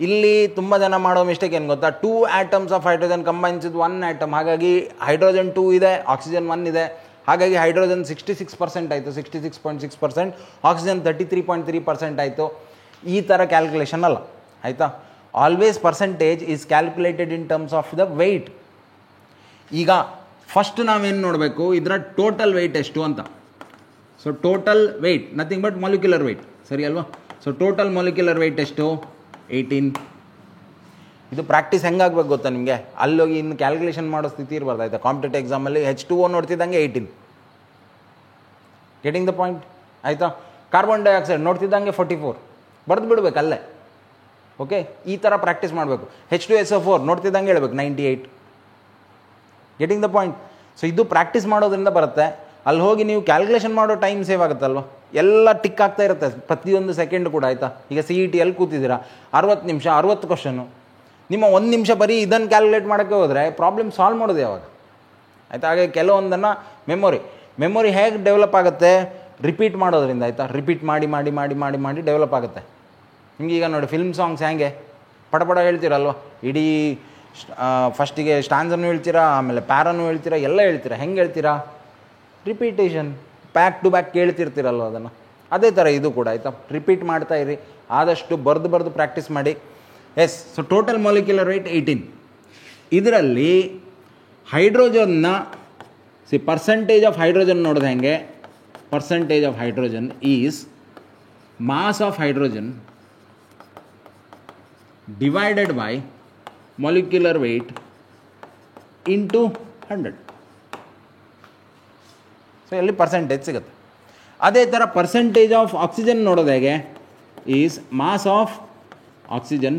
Speaker 1: ಇಲ್ಲಿ ತುಂಬ ಜನ ಮಾಡೋ ಮಿಸ್ಟೇಕ್ ಏನು ಗೊತ್ತಾ, 2 atoms of hydrogen combines with 1 atom. ಹಾಗಾಗಿ ಹೈಡ್ರೋಜನ್ 2 ಇದೆ, ಆಕ್ಸಿಜನ್ 1 ಇದೆ. ಹಾಗಾಗಿ ಹೈಡ್ರೋಜನ್ 66% ಆಯಿತು, 66.6%, ಆಕ್ಸಿಜನ್ 33.3% ಆಯಿತು. ಈ ಥರ ಕ್ಯಾಲ್ಕುಲೇಷನ್ ಅಲ್ಲ ಆಯಿತಾ. Always percentage is calculated in terms of the weight. ಈಗ ಫಸ್ಟ್ ನಾವೇನು ನೋಡಬೇಕು, ಇದರ ಟೋಟಲ್ ವೆಯ್ಟ್ ಎಷ್ಟು ಅಂತ. So total weight nothing but molecular weight, ಸರಿ ಅಲ್ವಾ. ಸೊ ಟೋಟಲ್ ಮಾಲಿಕ್ಯುಲರ್ ವೆಯ್ಟ್ ಎಷ್ಟು, 18. ಇದು ಪ್ರಾಕ್ಟೀಸ್ ಹೆಂಗಾಗಬೇಕು ಗೊತ್ತಾ ನಿಮಗೆ, ಅಲ್ಲೋಗಿ ಇನ್ನು ಕ್ಯಾಲ್ಕುಲೇಷನ್ ಮಾಡೋ ಸ್ಥಿತಿ ಇರಬಾರ್ದು ಆಯಿತಾ. ಕಾಂಪಿಟೇಟಿವ್ ಎಕ್ಸಾಮಲ್ಲಿ H2O ನೋಡ್ತಿದ್ದಂಗೆ 18, ಗೆಟಿಂಗ್ ದ ಪಾಯಿಂಟ್ ಆಯಿತಾ. ಕಾರ್ಬನ್ ಡೈಆಕ್ಸೈಡ್ ನೋಡ್ತಿದ್ದಂಗೆ 44, ಬರೆದು ಬಿಡ್ಬೇಕು ಅಲ್ಲೇ. ಓಕೆ, ಈ ಥರ ಪ್ರಾಕ್ಟೀಸ್ ಮಾಡಬೇಕು. H2SO4 ನೋಡ್ತಿದ್ದಂಗೆ ಹೇಳ್ಬೇಕು 98, ಗೆಟಿಂಗ್ ದ ಪಾಯಿಂಟ್. ಸೊ ಇದು ಪ್ರಾಕ್ಟೀಸ್ ಮಾಡೋದ್ರಿಂದ ಬರುತ್ತೆ. ಅಲ್ಲಿ ಹೋಗಿ ನೀವು ಕ್ಯಾಲ್ಕುಲೇಷನ್ ಮಾಡೋ ಟೈಮ್ ಸೇವ್ ಆಗುತ್ತಲ್ವ, ಎಲ್ಲ ಟಿಕ್ ಆಗ್ತಾ ಇರುತ್ತೆ ಪ್ರತಿಯೊಂದು ಸೆಕೆಂಡ್ ಕೂಡ ಆಯಿತಾ. ಈಗ ಸಿ ಇ ಟಿಯಲ್ಲಿ ಕೂತಿದ್ದೀರಾ 60 ನಿಮಿಷ 60 ಕ್ವಶನು, ನಿಮ್ಮ 1 ನಿಮಿಷ ಬರೀ ಇದನ್ನು ಕ್ಯಾಲ್ಕುಲೇಟ್ ಮಾಡೋಕ್ಕೆ ಹೋದರೆ ಪ್ರಾಬ್ಲಮ್ ಸಾಲ್ವ್ ಮಾಡೋದು ಯಾವಾಗ ಆಯಿತಾ. ಹಾಗೆ ಕೆಲವೊಂದನ್ನು ಮೆಮೊರಿ ಹೇಗೆ ಡೆವಲಪ್ ಆಗುತ್ತೆ, ರಿಪೀಟ್ ಮಾಡೋದ್ರಿಂದ ಆಯಿತಾ. ರಿಪೀಟ್ ಮಾಡಿ ಮಾಡಿ ಮಾಡಿ ಮಾಡಿ ಮಾಡಿ ಡೆವಲಪ್ ಆಗುತ್ತೆ. ನಿಮ್ಗೆ ಈಗ ನೋಡಿ ಫಿಲ್ಮ್ ಸಾಂಗ್ಸ್ ಹೇಗೆ ಪಟ ಹೇಳ್ತೀರಲ್ವ, ಇಡೀ ಫಸ್ಟಿಗೆ ಸ್ಟಾನ್ಸನ್ನು ಹೇಳ್ತೀರಾ, ಆಮೇಲೆ ಪ್ಯಾರನ್ನು ಹೇಳ್ತೀರಾ, ಎಲ್ಲ ಹೇಳ್ತೀರಾ. ಹೆಂಗೆ ಹೇಳ್ತೀರಾ, ರಿಪೀಟೇಷನ್, ಬ್ಯಾಕ್ ಟು ಬ್ಯಾಕ್ ಕೇಳ್ತಿರ್ತೀರಲ್ವ ಅದನ್ನು. ಅದೇ ಥರ ಇದು ಕೂಡ ಆಯಿತಾ. ರಿಪೀಟ್ ಮಾಡ್ತಾ ಇರಿ, ಆದಷ್ಟು ಬರೆದು ಪ್ರಾಕ್ಟೀಸ್ ಮಾಡಿ. Yes, so total molecular weight 18. ಇದರಲ್ಲಿ ಹೈಡ್ರೋಜನ್ನ ಪರ್ಸೆಂಟೇಜ್ ಆಫ್ ಹೈಡ್ರೋಜನ್ ನೋಡೋದು ಹೆಂಗೆ, percentage of hydrogen is mass of hydrogen divided by molecular weight into 100. So ಇಲ್ಲಿ ಪರ್ಸೆಂಟೇಜ್ ಸಿಗುತ್ತೆ. ಅದೇ ಥರ ಪರ್ಸೆಂಟೇಜ್ ಆಫ್ ಆಕ್ಸಿಜನ್ ನೋಡೋದು ಹೇಗೆ is mass of oxygen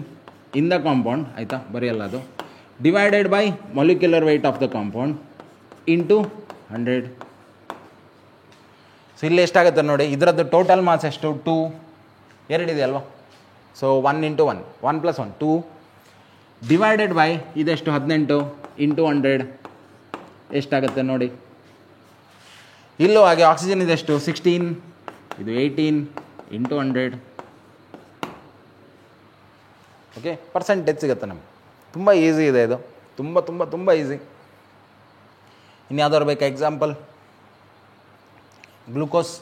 Speaker 1: in the compound, ಆಯಿತಾ, ಬರೆಯಲ್ಲ ಅದು, divided by molecular weight of the compound into 100. So ಇಲ್ಲಿ ಎಷ್ಟಾಗುತ್ತೆ ನೋಡಿ, ಇದರದ್ದು ಟೋಟಲ್ ಮಾಸ್ ಎಷ್ಟು 2, 2 ಇದೆ ಅಲ್ವಾ. ಸೊ 1 × 1, 1 + 1 2, ಡಿವೈಡೆಡ್ ಬೈ ಇದೆಷ್ಟು 18 ಇಂಟು 100 ಎಷ್ಟಾಗುತ್ತೆ ನೋಡಿ. ಇಲ್ಲೂ ಹಾಗೆ ಆಕ್ಸಿಜನ್ ಇದೆಷ್ಟು 16, ಇದು 18 ಇಂಟು 100. ಓಕೆ, ಪರ್ಸೆಂಟೇಜ್ ಸಿಗುತ್ತೆ ನಮಗೆ. ತುಂಬ ಈಸಿ ಇದೆ ಇದು, ತುಂಬ ತುಂಬ ತುಂಬ ಈಸಿ. ಇನ್ಯಾವ್ದಾದ್ರು ಬೇಕಾ ಎಕ್ಸಾಂಪಲ್? ಗ್ಲೂಕೋಸ್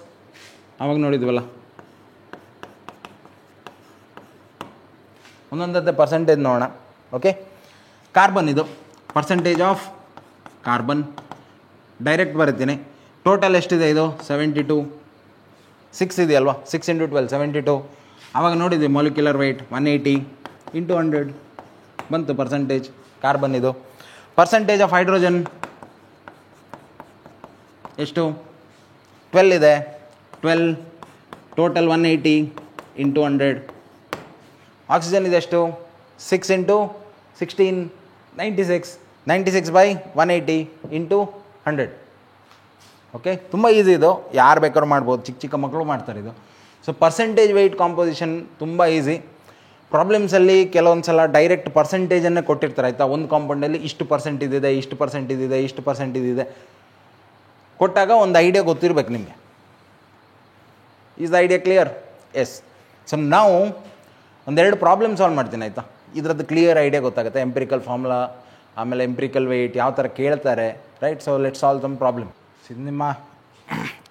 Speaker 1: ಆವಾಗ ನೋಡಿದ್ವಲ್ಲ, ಒಂದೊಂದത്തെ ಪರ್ಸೆಂಟೇಜ್ ನೋಡೋಣ. ಓಕೆ, ಕಾರ್ಬನ್ ಇದು ಪರ್ಸೆಂಟೇಜ್ ಆಫ್ ಕಾರ್ಬನ್ ಡೈರೆಕ್ಟ್ ಬರುತ್ತೀನಿ. ಟೋಟಲ್ ಎಷ್ಟಿದೆ ಇದು 72, 6 ಇದೆಯಲ್ವಾ, 6 × 12 72. ಆವಾಗ ನೋಡಿದ್ವಿ ಮಾಲಿಕ್ಯುಲರ್ ವೆಯ್ಟ್ 180 ಇಂಟು 100 ಬಂತು ಪರ್ಸೆಂಟೇಜ್ ಕಾರ್ಬನ್ ಇದು. ಪರ್ಸೆಂಟೇಜ್ ಆಫ್ ಹೈಡ್ರೋಜನ್ ಎಷ್ಟು 12 ಇದೆ, 12 ಟೋಟಲ್ 180 ಇಂಟು 100. ಆಕ್ಸಿಜನ್ ಇದೆಷ್ಟು 6 × 16 96, 96 ಬೈ 180 ಇಂಟು 100. ಓಕೆ, ತುಂಬ ಈಸಿ ಇದು, ಯಾರು ಬೇಕಾದ್ರೂ ಮಾಡ್ಬೋದು, ಚಿಕ್ಕ ಚಿಕ್ಕ ಮಕ್ಕಳು ಮಾಡ್ತಾರೆ ಇದು. ಸೊ ಪರ್ಸೆಂಟೇಜ್ ವೆಯ್ಟ್ ಕಾಂಪೋಸಿಷನ್ ತುಂಬ ಈಸಿ. ಪ್ರಾಬ್ಲಮ್ಸಲ್ಲಿ ಕೆಲವೊಂದು ಸಲ ಡೈರೆಕ್ಟ್ ಪರ್ಸೆಂಟೇಜನ್ನೇ ಕೊಟ್ಟಿರ್ತಾರೆ, ಆಯಿತಾ. ಒಂದು ಕಾಂಪೌಂಡಲ್ಲಿ ಇಷ್ಟು ಪರ್ಸೆಂಟ್ ಇದಿದೆ, ಇಷ್ಟು ಪರ್ಸೆಂಟ್ ಇದಿದೆ, ಇಷ್ಟು ಪರ್ಸೆಂಟ್ ಇದಿದೆ ಕೊಟ್ಟಾಗ ಒಂದು ಐಡಿಯಾ ಗೊತ್ತಿರಬೇಕು ನಿಮಗೆ. Is the idea clear? Yes. So ನಾವು ಒಂದೆರಡು ಪ್ರಾಬ್ಲಮ್ ಸಾಲ್ವ್ ಮಾಡ್ತೀನಿ, ಆಯಿತಾ. ಇದರದ್ದು ಕ್ಲಿಯರ್ ಐಡಿಯಾ ಗೊತ್ತಾಗುತ್ತೆ. ಎಂಪಿರಿಕಲ್ ಫಾರ್ಮುಲಾ, ಆಮೇಲೆ ಎಂಪಿರಿಕಲ್ ವೆಯ್ಟ್ ಯಾವ ಥರ ಕೇಳ್ತಾರೆ, right. So let solve some problem. ಇದು ನಿಮ್ಮ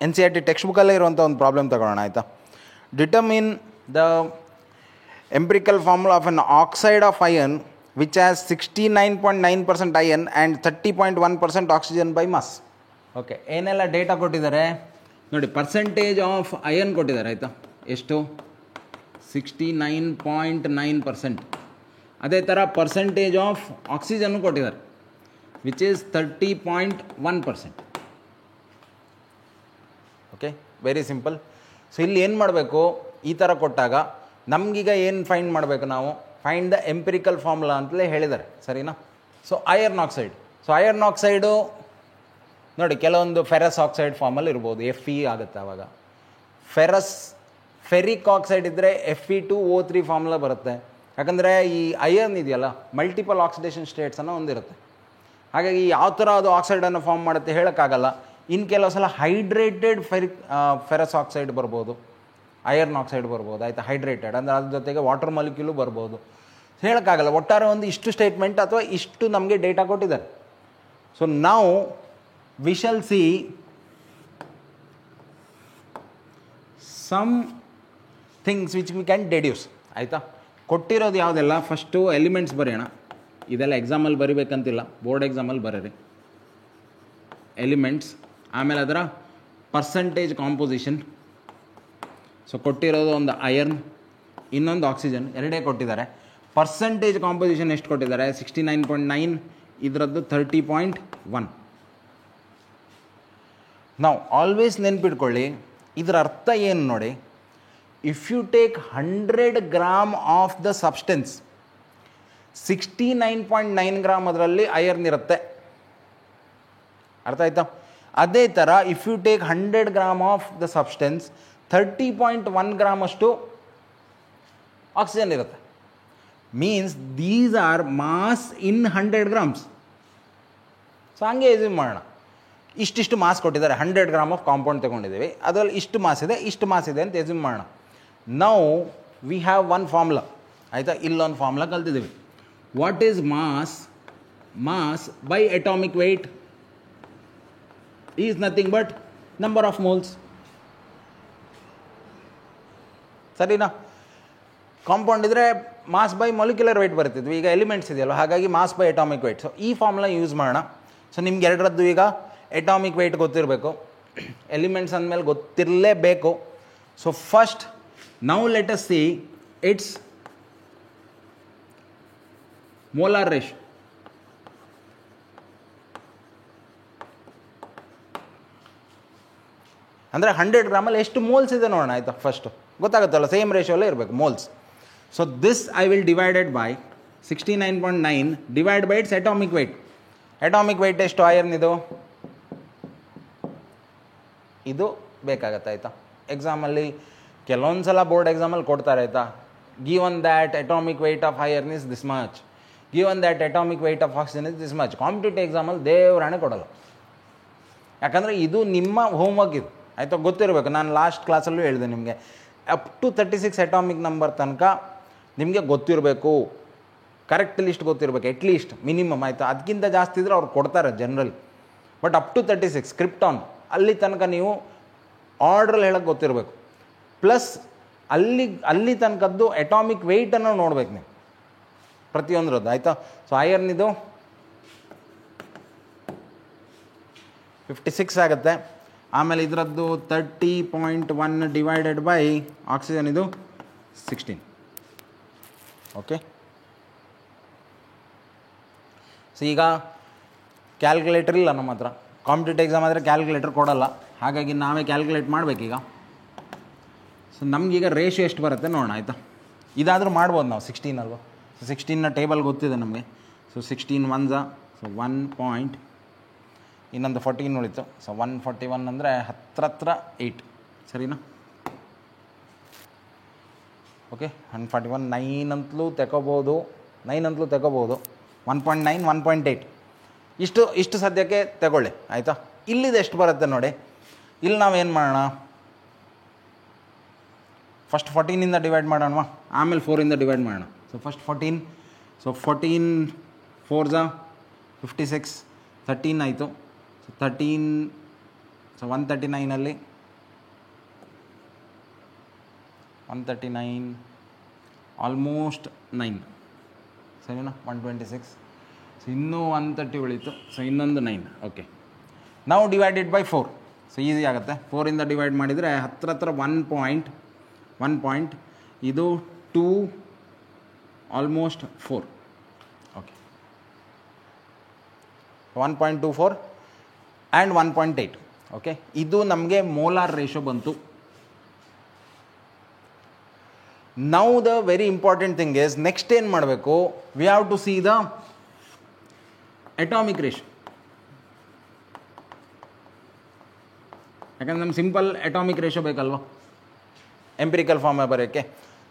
Speaker 1: NCERT ಟೆಕ್ಸ್ಟ್ ಬುಕ್ಕಲ್ಲೇ ಇರುವಂಥ ಒಂದು ಪ್ರಾಬ್ಲಮ್ ತಗೊಳ್ಳೋಣ, ಆಯಿತಾ. Determine the empirical formula of an oxide of iron which has 69.9% iron and 30.1% oxygen by mass. Okay, ಏನೆಲ್ಲ ಡೇಟಾ ಕೊಟ್ಟಿದ್ದಾರೆ ನೋಡಿ. ಪರ್ಸೆಂಟೇಜ್ ಆಫ್ ಐರನ್ ಕೊಟ್ಟಿದ್ದಾರೆ, ಆಯಿತಾ. ಎಷ್ಟು 69.9%. ಅದೇ ಥರ ಪರ್ಸೆಂಟೇಜ್ ಆಫ್ ಆಕ್ಸಿಜನ್ನು ಕೊಟ್ಟಿದ್ದಾರೆ which is 30.1%. Okay, very simple. So ಇಲ್ಲಿ ಏನು ಮಾಡಬೇಕು, ಈ ಥರ ಕೊಟ್ಟಾಗ ನಮಗೀಗ ಏನು ಫೈಂಡ್ ಮಾಡಬೇಕು ನಾವು, ಫೈಂಡ್ ದ ಎಂಪಿರಿಕಲ್ ಫಾರ್ಮುಲಾ ಅಂತಲೇ ಹೇಳಿದ್ದಾರೆ, ಸರಿನಾ. So iron oxide, so iron oxide ನೋಡಿ ಕೆಲವೊಂದು ಫೆರಸ್ ಆಕ್ಸೈಡ್ ಫಾರ್ಮಲ್ಲಿ ಇರ್ಬೋದು, Fe ಆಗುತ್ತೆ ಆವಾಗ. ಫೆರಿಕ್ ಆಕ್ಸೈಡ್ ಇದ್ದರೆ Fe2O3 ಫಾರ್ಮುಲಾ ಬರುತ್ತೆ. ಯಾಕಂದರೆ ಈ ಐರನ್ ಇದೆಯಲ್ಲ ಮಲ್ಟಿಪಲ್ ಆಕ್ಸಿಡೇಷನ್ ಸ್ಟೇಟ್ಸನ್ನು ಹೊಂದಿರುತ್ತೆ. ಹಾಗಾಗಿ ಯಾವ ಥರ ಅದು ಆಕ್ಸೈಡನ್ನು ಫಾರ್ಮ್ ಮಾಡುತ್ತೆ ಹೇಳೋಕ್ಕಾಗಲ್ಲ. ಇನ್ನು ಕೆಲವು ಸಲ ಹೈಡ್ರೇಟೆಡ್ ಫೆರಸ್ ಆಕ್ಸೈಡ್ ಬರ್ಬೋದು, ಐರನ್ ಆಕ್ಸೈಡ್ ಬರ್ಬೋದು, ಆಯಿತಾ. ಹೈಡ್ರೇಟೆಡ್ ಅಂದರೆ ಅದ್ರ ಜೊತೆಗೆ ವಾಟರ್ ಮಾಲಿಕ್ಯೂಲು ಬರ್ಬೋದು, ಹೇಳೋಕ್ಕಾಗಲ್ಲ. ಒಟ್ಟಾರೆ ಒಂದು ಇಷ್ಟು ಸ್ಟೇಟ್ಮೆಂಟ್ ಅಥವಾ ಇಷ್ಟು ನಮಗೆ ಡೇಟಾ ಕೊಟ್ಟಿದ್ದಾರೆ. ಸೊ ನಾವು we shall see some things which we can deduce, ಆಯಿತಾ. ಕೊಟ್ಟಿರೋದು ಯಾವುದೆಲ್ಲ ಫಸ್ಟು ಎಲಿಮೆಂಟ್ಸ್ ಬರೆಯೋಣ. ಇದೆಲ್ಲ ಎಕ್ಸಾಮಲ್ಲಿ ಬರಿಬೇಕಂತಿಲ್ಲ, ಬೋರ್ಡ್ ಎಕ್ಸಾಮಲ್ಲಿ ಬರೀರಿ ಎಲಿಮೆಂಟ್ಸ್. ಆಮೇಲೆ ಅದರ ಪರ್ಸಂಟೇಜ್ ಕಾಂಪೋಸಿಷನ್. ಸೊ ಕೊಟ್ಟಿರೋದು ಒಂದು ಐರನ್, ಇನ್ನೊಂದು ಆಕ್ಸಿಜನ್, ಎರಡೇ ಕೊಟ್ಟಿದ್ದಾರೆ. ಪರ್ಸಂಟೇಜ್ ಕಾಂಪೋಸಿಷನ್ ಎಷ್ಟು ಕೊಟ್ಟಿದ್ದಾರೆ 69.9, ಇದರದ್ದು 30.1. ನಾವು ಆಲ್ವೇಸ್ ನೆನ್ಪಿಟ್ಕೊಳ್ಳಿ, ಇದರ ಅರ್ಥ ಏನು ನೋಡಿ. If you take 100 gram of the substance, 69.9 gram ಅದರಲ್ಲಿ ಐರನ್ ಇರುತ್ತೆ, ಅರ್ಥ ಆಯ್ತಾ. ಅದೇ ಥರ if you take 100 gram of the substance, 30.1 gram ಅಷ್ಟು ಆಕ್ಸಿಜನ್ ಇರುತ್ತೆ. Means these are mass in 100 grams. So ಹಂಗೆ ಎಸ್ಯೂಮ್ ಮಾಡೋಣ, ಇಷ್ಟಿಷ್ಟು ಮಾಸ್ ಕೊಟ್ಟಿದ್ದಾರೆ, 100 ಗ್ರಾಮ್ ಆಫ್ ಕಾಂಪೌಂಡ್ ತೊಗೊಂಡಿದ್ದೀವಿ, ಅದರಲ್ಲಿ ಇಷ್ಟು ಮಾಸ್ ಇದೆ, ಇಷ್ಟು ಮಾಸ್ ಇದೆ ಅಂತ ಎಸ್ಯೂಮ್ ಮಾಡೋಣ. ನಾವು ವಿ ಹ್ಯಾವ್ ಒನ್ ಫಾರ್ಮುಲಾ, ಆಯಿತಾ. ಇಲ್ಲೊಂದು ಫಾರ್ಮುಲಾ ಕಲ್ತಿದ್ದೀವಿ. What is mass? Mass by atomic weight is nothing but number of moles, ಸರಿನಾ. ಕಾಂಪೌಂಡ್ ಇದ್ದರೆ ಮಾಸ್ ಬೈ ಮಾಲಿಕ್ಯುಲರ್ ವೆಯ್ಟ್ ಬರ್ತಿದ್ವಿ, ಈಗ ಎಲಿಮೆಂಟ್ಸ್ ಇದೆಯಲ್ಲ, ಹಾಗಾಗಿ mass by atomic weight. So ಈ ಫಾರ್ಮುಲಾ ಯೂಸ್ ಮಾಡೋಣ. ಸೊ ನಿಮ್ಗೆ ಎರಡರದ್ದು ಈಗ ಅಟಾಮಿಕ್ ವೆಯ್ಟ್ ಗೊತ್ತಿರಬೇಕು, ಎಲಿಮೆಂಟ್ಸ್ ಅಂದಮೇಲೆ ಗೊತ್ತಿರಲೇಬೇಕು. So first Now let us see its molar ratio. ಅಂದರೆ 100 ಗ್ರಾಮಲ್ಲಿ ಎಷ್ಟು ಮೋಲ್ಸ್ ಇದೆ ನೋಡೋಣ ಆಯಿತಾ. ಫಸ್ಟು ಗೊತ್ತಾಗುತ್ತಲ್ಲ, ಸೇಮ್ ರೇಷಿಯೋಲ್ಲೇ ಇರಬೇಕು moles. So this I will divided by 69.9 divide by its atomic weight. Atomic weight ಎಷ್ಟು ಐರನ್ನಿದು? ಇದು ಬೇಕಾಗತ್ತೆ ಆಯಿತಾ. ಎಕ್ಸಾಮಲ್ಲಿ ಕೆಲವೊಂದು ಸಲ ಬೋರ್ಡ್ ಎಕ್ಸಾಮಲ್ಲಿ ಕೊಡ್ತಾರೆ ಆಯಿತಾ. Given that atomic weight of iron is this much, given that atomic weight of oxygen is this much. Competitive ಎಕ್ಸಾಮಲ್ಲಿ ದೇವರಾಣೆ ಕೊಡೋಲ್ಲ, ಯಾಕಂದರೆ ಇದು ನಿಮ್ಮ ಹೋಮ್ವರ್ಕ್ ಇದು ಆಯಿತಾ, ಗೊತ್ತಿರಬೇಕು. ನಾನು ಲಾಸ್ಟ್ ಕ್ಲಾಸಲ್ಲೂ ಹೇಳಿದೆ ನಿಮಗೆ, ಅಪ್ ಟು 36 ಅಟಾಮಿಕ್ ನಂಬರ್ ತನಕ ನಿಮಗೆ ಗೊತ್ತಿರಬೇಕು, ಕರೆಕ್ಟ್ ಲಿಸ್ಟ್ ಗೊತ್ತಿರಬೇಕು ಎಟ್ಲೀಸ್ಟ್ ಮಿನಿಮಮ್ ಆಯಿತಾ. ಅದಕ್ಕಿಂತ ಜಾಸ್ತಿ ಇದ್ದರೆ ಅವ್ರು ಕೊಡ್ತಾರೆ general, but up to 36 krypton ಅಲ್ಲಿ ತನಕ ನೀವು ಆರ್ಡ್ರಲ್ಲಿ ಹೇಳೋಕ್ಕೆ ಗೊತ್ತಿರಬೇಕು. ಪ್ಲಸ್ ಅಲ್ಲಿ ತನಕದ್ದು ಅಟಾಮಿಕ್ ವೆಯ್ಟನ್ನು ನೋಡ್ಬೇಕು ನೀವು ಪ್ರತಿಯೊಂದರದ್ದು ಆಯಿತಾ. ಸೊ ಐರನ್ನಿದು 56 ಆಗುತ್ತೆ. ಆಮೇಲೆ ಇದರದ್ದು 30.1 ಡಿವೈಡೆಡ್ ಬೈ ಆಕ್ಸಿಜನ್ ಇದು 16. ಓಕೆ, ಸೊ ಈಗ ಕ್ಯಾಲ್ಕುಲೇಟರ್ ಇಲ್ಲ ನಮ್ಮ ಹತ್ರ. ಕಾಂಪಿಟೇಟಿವ್ ಎಕ್ಸಾಮ್ ಆದರೆ ಕ್ಯಾಲ್ಕುಲೇಟರ್ ಕೊಡೋಲ್ಲ, ಹಾಗಾಗಿ ನಾವೇ ಕ್ಯಾಲ್ಕುಲೇಟ್ ಮಾಡಬೇಕೀಗ. ಸೊ ನಮಗೀಗ ರೇಷಿಯೋ ಎಷ್ಟು ಬರುತ್ತೆ ನೋಡೋಣ ಆಯಿತಾ. ಇದಾದರೂ ಮಾಡ್ಬೋದು ನಾವು 16 ಅಲ್ವಾ. ಸೊ 16ನ ಟೇಬಲ್ ಗೊತ್ತಿದೆ ನಮಗೆ. So 16 1 so 1. ಇನ್ನೊಂದು 14 ಉಳಿತು. ಸೊ 141 ಅಂದರೆ ಹತ್ರ 8 ಸರಿನಾ. ಓಕೆ, 141 9 ಅಂತಲೂ ತಗೋಬೋದು, 9 ಅಂತಲೂ ತಗೋಬೋದು. 1.9 1.8 ಇಷ್ಟು ಸದ್ಯಕ್ಕೆ ತಗೊಳ್ಳಿ ಆಯಿತಾ. ಇಲ್ಲಿದು ಎಷ್ಟು ಬರುತ್ತೆ ನೋಡಿ. ಇಲ್ಲಿ ನಾವೇನು ಮಾಡೋಣ, ಫಸ್ಟ್ 14ಇಂದ ಡಿವೈಡ್ ಮಾಡೋಣ, ಆಮೇಲೆ 4ಇಂದ ಡಿವೈಡ್ ಮಾಡೋಣ. So first 14. ಸೊ 14 4 56 13 ಆಯಿತು. ಸೊ 13 ಸೊ 139 139 ಆಲ್ಮೋಸ್ಟ್ 9 ಸರಿನಾ. 126 ಸೊ ಇನ್ನೂ 130 ಉಳಿತು. ಸೊ ಇನ್ನೊಂದು 9. ಓಕೆ, ನಾವು ಡಿವೈಡೆಡ್ ಬೈ 4. ಸೊ ಈಸಿ ಆಗುತ್ತೆ. 4ಇಂದ ಡಿವೈಡ್ ಮಾಡಿದರೆ ಹತ್ರ 1 ಇದು 2 ಆಲ್ಮೋಸ್ಟ್ 4. Okay, 1.24 and 1.8. ಓಕೆ, ಇದು ನಮಗೆ ಮೋಲಾರ್ ರೇಷೋ ಬಂತು. Now the very important thing is, next ಏನು ಮಾಡಬೇಕು, we have to see the atomic ratio. ಯಾಕಂದರೆ ನಮ್ಗೆ ಸಿಂಪಲ್ ಅಟಾಮಿಕ್ ರೇಷೋ ಬೇಕಲ್ವ ಎಂಪಿರಿಕಲ್ ಫಾರ್ಮ್ ಬರೋಕ್ಕೆ.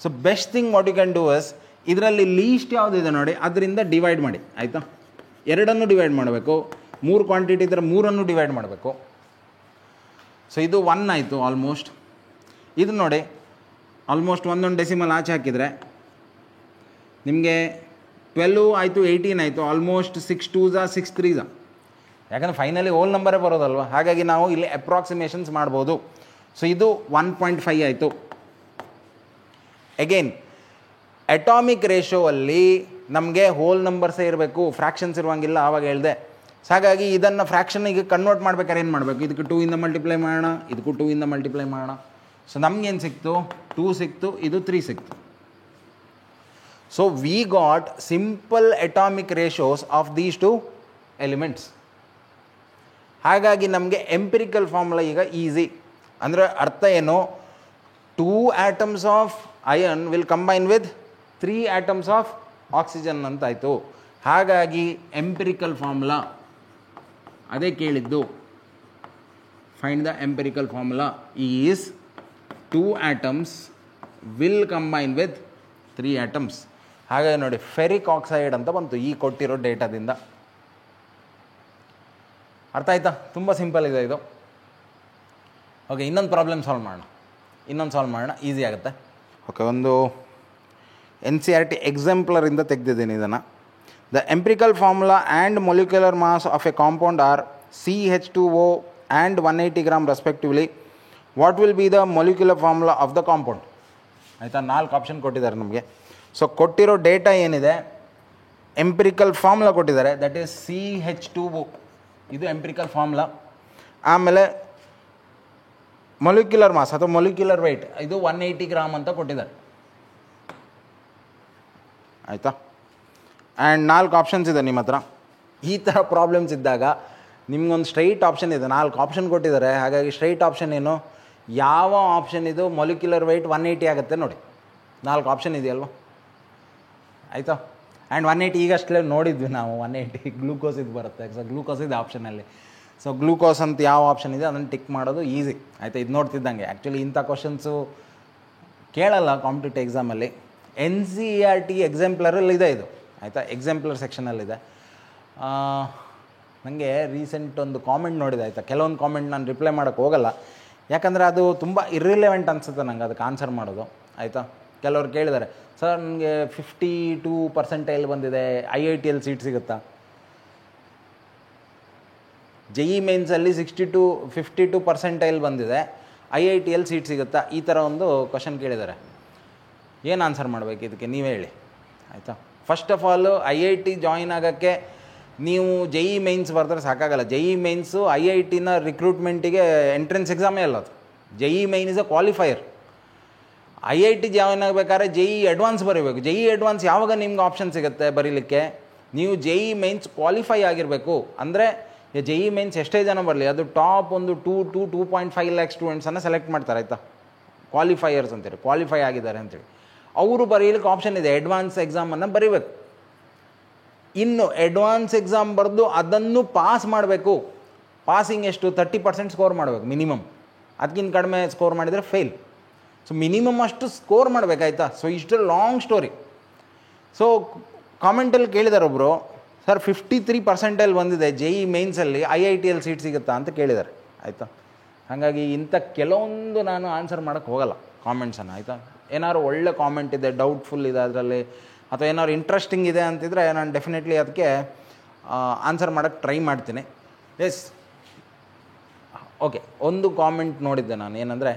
Speaker 1: So best thing what you can do is, ಇದರಲ್ಲಿ ಲೀಸ್ಟ್ ಯಾವುದಿದೆ ನೋಡಿ ಅದರಿಂದ ಡಿವೈಡ್ ಮಾಡಿ ಆಯಿತಾ. 2 ಡಿವೈಡ್ ಮಾಡಬೇಕು. 3 ಕ್ವಾಂಟಿಟಿ ಇದ್ದರೆ 3 ಡಿವೈಡ್ ಮಾಡಬೇಕು. ಸೊ ಇದು 1 ಆಯಿತು ಆಲ್ಮೋಸ್ಟ್. ಇದು ನೋಡಿ ಆಲ್ಮೋಸ್ಟ್ ಒಂದೊಂದು ಡೆಸಿಮಲ್ ಆಚೆ ಹಾಕಿದರೆ ನಿಮಗೆ 12 ಆಯಿತು, 18 ಆಯಿತು, ಆಲ್ಮೋಸ್ಟ್ 6 2s 6 3s. ಯಾಕಂದರೆ ಫೈನಲಿ ಹೋಲ್ ನಂಬರೇ ಬರೋದಲ್ವ, ಹಾಗಾಗಿ ನಾವು ಇಲ್ಲಿ ಅಪ್ರಾಕ್ಸಿಮೇಷನ್ಸ್ ಮಾಡ್ಬೋದು. ಸೊ ಇದು 1.5 ಆಯಿತು. ಅಗೇನ್ ಅಟಾಮಿಕ್ ರೇಷೋ ಅಲ್ಲಿ ನಮಗೆ ಹೋಲ್ ನಂಬರ್ಸೇ ಇರಬೇಕು, ಫ್ರ್ಯಾಕ್ಷನ್ಸ್ ಇರುವಂಗಿಲ್ಲ, ಆವಾಗ ಹೇಳಿದೆ. ಸೊ ಹಾಗಾಗಿ ಇದನ್ನು ಫ್ರ್ಯಾಕ್ಷನಿಗೆ ಕನ್ವರ್ಟ್ ಮಾಡ್ಬೇಕಾದ್ರೆ ಏನು ಮಾಡಬೇಕು, ಇದಕ್ಕೆ 2ಇಂದ ಮಲ್ಟಿಪ್ಲೈ ಮಾಡೋಣ, ಇದಕ್ಕೂ 2ಇಂದ ಮಲ್ಟಿಪ್ಲೈ ಮಾಡೋಣ. ಸೊ ನಮಗೇನು ಸಿಕ್ತು, 2 ಸಿಕ್ತು, ಇದು 3 ಸಿಕ್ತು. So we got simple atomic ratios of these 2 elements. ಹಾಗಾಗಿ ನಮಗೆ ಎಂಪಿರಿಕಲ್ ಫಾರ್ಮುಲಾ ಈಗ ಈಸಿ. ಅಂದರೆ ಅರ್ಥ ಏನು, 2 atoms of iron will combine with 3 atoms of oxygen ಅಂತಾಯಿತು. ಹಾಗಾಗಿ ಎಂಪಿರಿಕಲ್ ಫಾರ್ಮುಲಾ ಅದೇ ಕೇಳಿದ್ದು. Find the empirical formula is 2 atoms will combine with 3 atoms. ಹಾಗಾಗಿ ನೋಡಿ ಫೆರಿಕ್ ಆಕ್ಸೈಡ್ ಅಂತ ಬಂತು ಈ ಕೊಟ್ಟಿರೋ ಡೇಟಾದಿಂದ. ಅರ್ಥ ಆಯ್ತಾ? ತುಂಬ ಸಿಂಪಲ್ ಇದೆ ಇದು. ಓಕೆ, ಇನ್ನೊಂದು ಪ್ರಾಬ್ಲಮ್ ಸಾಲ್ವ್ ಮಾಡೋಣ, ಈಸಿ ಆಗುತ್ತೆ. ಓಕೆ, ಒಂದು NCERT ಎಕ್ಸಾಂಪ್ಲರಿಂದ ತೆಗೆದಿದ್ದೀನಿ ಇದನ್ನು. The empirical formula and molecular mass of a compound are CH2O and 180 grams respectively. What will be the molecular formula of the compound? ಆಯಿತಾ, 4 ಆಪ್ಷನ್ ಕೊಟ್ಟಿದ್ದಾರೆ ನಮಗೆ. ಸೊ ಕೊಟ್ಟಿರೋ ಡೇಟಾ ಏನಿದೆ, ಎಂಪಿರಿಕಲ್ ಫಾರ್ಮುಲಾ ಕೊಟ್ಟಿದ್ದಾರೆ, ದಟ್ ಈಸ್ CH2O. ಇದು empirical formula. ಆಮೇಲೆ molecular mass ಅಥವಾ molecular weight ಇದು 180 ಗ್ರಾಮ್ ಅಂತ ಕೊಟ್ಟಿದ್ದಾರೆ, ಆಯಿತಾ. ಆ್ಯಂಡ್ 4 ಆಪ್ಷನ್ಸ್ ಇದೆ ನಿಮ್ಮ ಹತ್ರ. ಈ ಥರ ಪ್ರಾಬ್ಲಮ್ಸ್ ಇದ್ದಾಗ ನಿಮ್ಗೊಂದು ಸ್ಟ್ರೈಟ್ ಆಪ್ಷನ್ ಇದೆ, 4 ಆಪ್ಷನ್ ಕೊಟ್ಟಿದ್ದಾರೆ. ಹಾಗಾಗಿ ಸ್ಟ್ರೈಟ್ ಆಪ್ಷನ್ ಏನು, ಯಾವ ಆಪ್ಷನ್ ಇದು ಮೊಲಿಕ್ಯುಲರ್ ವೆಯ್ಟ್ 180 ಆಗುತ್ತೆ ನೋಡಿ. 4 ಆಪ್ಷನ್ ಇದೆಯಲ್ವ, ಆಯಿತಾ. ಆ್ಯಂಡ್ 180 ಈಗಷ್ಟೇ ನೋಡಿದ್ವಿ ನಾವು, 180 ಗ್ಲೂಕೋಸ್ ಇದು ಬರುತ್ತೆ. ಸೊ ಗ್ಲೂಕೋಸ್ ಇದೆ ಆಪ್ಷನಲ್ಲಿ. ಸೊ ಗ್ಲೂಕೋಸ್ ಅಂತ ಯಾವ ಆಪ್ಷನ್ ಇದೆ ಅದನ್ನು ಟಿಕ್ ಮಾಡೋದು ಈಸಿ, ಆಯಿತಾ. ಇದು ನೋಡ್ತಿದ್ದಂಗೆ ಆ್ಯಕ್ಚುಲಿ ಇಂಥ ಕ್ವಶನ್ಸು ಕೇಳಲ್ಲ ಕಾಂಪಿಟೇಟಿವ್ ಎಕ್ಸಾಮಲ್ಲಿ. NCERT ಎಕ್ಸಾಂಪ್ಲರಲ್ಲಿ ಇದೆ ಇದು, ಆಯಿತಾ. ಎಕ್ಸಾಂಪ್ಲರ್ ಸೆಕ್ಷನಲ್ಲಿದೆ. ನನಗೆ ರೀಸೆಂಟ್ ಒಂದು ಕಾಮೆಂಟ್ ನೋಡಿದೆ, ಆಯಿತಾ. ಕೆಲವೊಂದು ಕಾಮೆಂಟ್ ನಾನು ರಿಪ್ಲೈ ಮಾಡೋಕ್ಕೆ ಹೋಗಲ್ಲ, ಯಾಕಂದರೆ ಅದು ತುಂಬ ಇರ್ರಿಲೆವೆಂಟ್ ಅನಿಸುತ್ತೆ ನಂಗೆ ಅದಕ್ಕೆ ಆನ್ಸರ್ ಮಾಡೋದು, ಆಯಿತಾ. ಕೆಲವ್ರು ಕೇಳಿದ್ದಾರೆ, ಸರ್ ನನಗೆ 52% ಬಂದಿದೆ, IITಯಲ್ಲಿ ಸೀಟ್ ಸಿಗುತ್ತಾ? JEE ಮೇನ್ಸಲ್ಲಿ 52% ಬಂದಿದೆ, IITಯಲ್ಲಿ ಸೀಟ್ ಸಿಗುತ್ತಾ? ಈ ಥರ ಒಂದು ಕ್ವಶನ್ ಕೇಳಿದ್ದಾರೆ. ಏನು ಆನ್ಸರ್ ಮಾಡಬೇಕು ಇದಕ್ಕೆ ನೀವೇ ಹೇಳಿ, ಆಯಿತಾ. First of all IIT join ಆಗೋಕ್ಕೆ ನೀವು JEE ಮೇನ್ಸ್ ಬರೆದ್ರೆ ಸಾಕಾಗಲ್ಲ. JEE ಮೇನ್ಸು IITನ ರಿಕ್ರೂಟ್ಮೆಂಟಿಗೆ ಎಂಟ್ರೆನ್ಸ್ ಎಕ್ಸಾಮೇ ಅಲ್ಲ ಅದು. JEE main is a qualifier. IIT join ಆಗಬೇಕಾದ್ರೆ JEE ಅಡ್ವಾನ್ಸ್ ಬರೀಬೇಕು. JEE ಅಡ್ವಾನ್ಸ್ ಯಾವಾಗ ನಿಮ್ಗೆ ಆಪ್ಷನ್ ಸಿಗುತ್ತೆ ಬರೀಲಿಕ್ಕೆ, ನೀವು JEE ಮೇನ್ಸ್ ಕ್ವಾಲಿಫೈ ಆಗಿರಬೇಕು. ಅಂದರೆ JEE ಮೇನ್ಸ್ ಎಷ್ಟೇ ಜನ ಬರಲಿ, ಅದು ಟಾಪ್ ಒಂದು 2.5 ಲ್ಯಾಕ್ ಸ್ಟೂಡೆಂಟ್ಸನ್ನು ಸೆಲೆಕ್ಟ್ ಮಾಡ್ತಾರೆ, ಆಯಿತಾ. ಕ್ವಾಲಿಫೈಯರ್ಸ್ ಅಂತೇಳಿ, ಕ್ವಾಲಿಫೈ ಆಗಿದ್ದಾರೆ ಅಂತೇಳಿ ಅವರು ಬರೀಲಿಕ್ಕೆ ಆಪ್ಷನ್ ಇದೆ. ಅಡ್ವಾನ್ಸ್ ಎಕ್ಸಾಮನ್ನು ಬರೀಬೇಕು. ಇನ್ನು ಅಡ್ವಾನ್ಸ್ ಎಕ್ಸಾಮ್ ಬರೆದು ಅದನ್ನು ಪಾಸ್ ಮಾಡಬೇಕು. ಪಾಸಿಂಗ್ ಎಷ್ಟು, 30% ಸ್ಕೋರ್ ಮಾಡಬೇಕು ಮಿನಿಮಮ್. ಅದಕ್ಕಿಂತ ಕಡಿಮೆ ಸ್ಕೋರ್ ಮಾಡಿದರೆ ಫೇಲ್. ಸೊ ಮಿನಿಮಮ್ ಅಷ್ಟು ಸ್ಕೋರ್ ಮಾಡಬೇಕಾಯ್ತಾ. ಸೊ ಇಷ್ಟು ಲಾಂಗ್ ಸ್ಟೋರಿ. ಸೊ ಕಾಮೆಂಟಲ್ಲಿ ಕೇಳಿದ್ದಾರೆ ಒಬ್ಬರು, ಸರ್ 53% ಬಂದಿದೆ JEE ಮೇನ್ಸಲ್ಲಿ, IITಯಲ್ಲಿ ಸೀಟ್ ಸಿಗುತ್ತಾ ಅಂತ ಕೇಳಿದ್ದಾರೆ, ಆಯಿತಾ. ಹಾಗಾಗಿ ಇಂಥ ಕೆಲವೊಂದು ನಾನು ಆನ್ಸರ್ ಮಾಡೋಕ್ಕೆ ಹೋಗಲ್ಲ ಕಾಮೆಂಟ್ಸನ್ನು, ಆಯಿತಾ. ಏನಾದ್ರು ಒಳ್ಳೆ ಕಾಮೆಂಟ್ ಇದೆ, ಡೌಟ್ಫುಲ್ ಇದೆ ಅದರಲ್ಲಿ, ಅಥವಾ ಏನಾದ್ರು ಇಂಟ್ರೆಸ್ಟಿಂಗ್ ಇದೆ ಅಂತಿದ್ರೆ ನಾನು ಡೆಫಿನೆಟ್ಲಿ ಅದಕ್ಕೆ ಆನ್ಸರ್ ಮಾಡೋಕ್ಕೆ ಟ್ರೈ ಮಾಡ್ತೀನಿ. S, okay. ಒಂದು ಕಾಮೆಂಟ್ ನೋಡಿದ್ದೆ ನಾನು, ಏನಂದರೆ,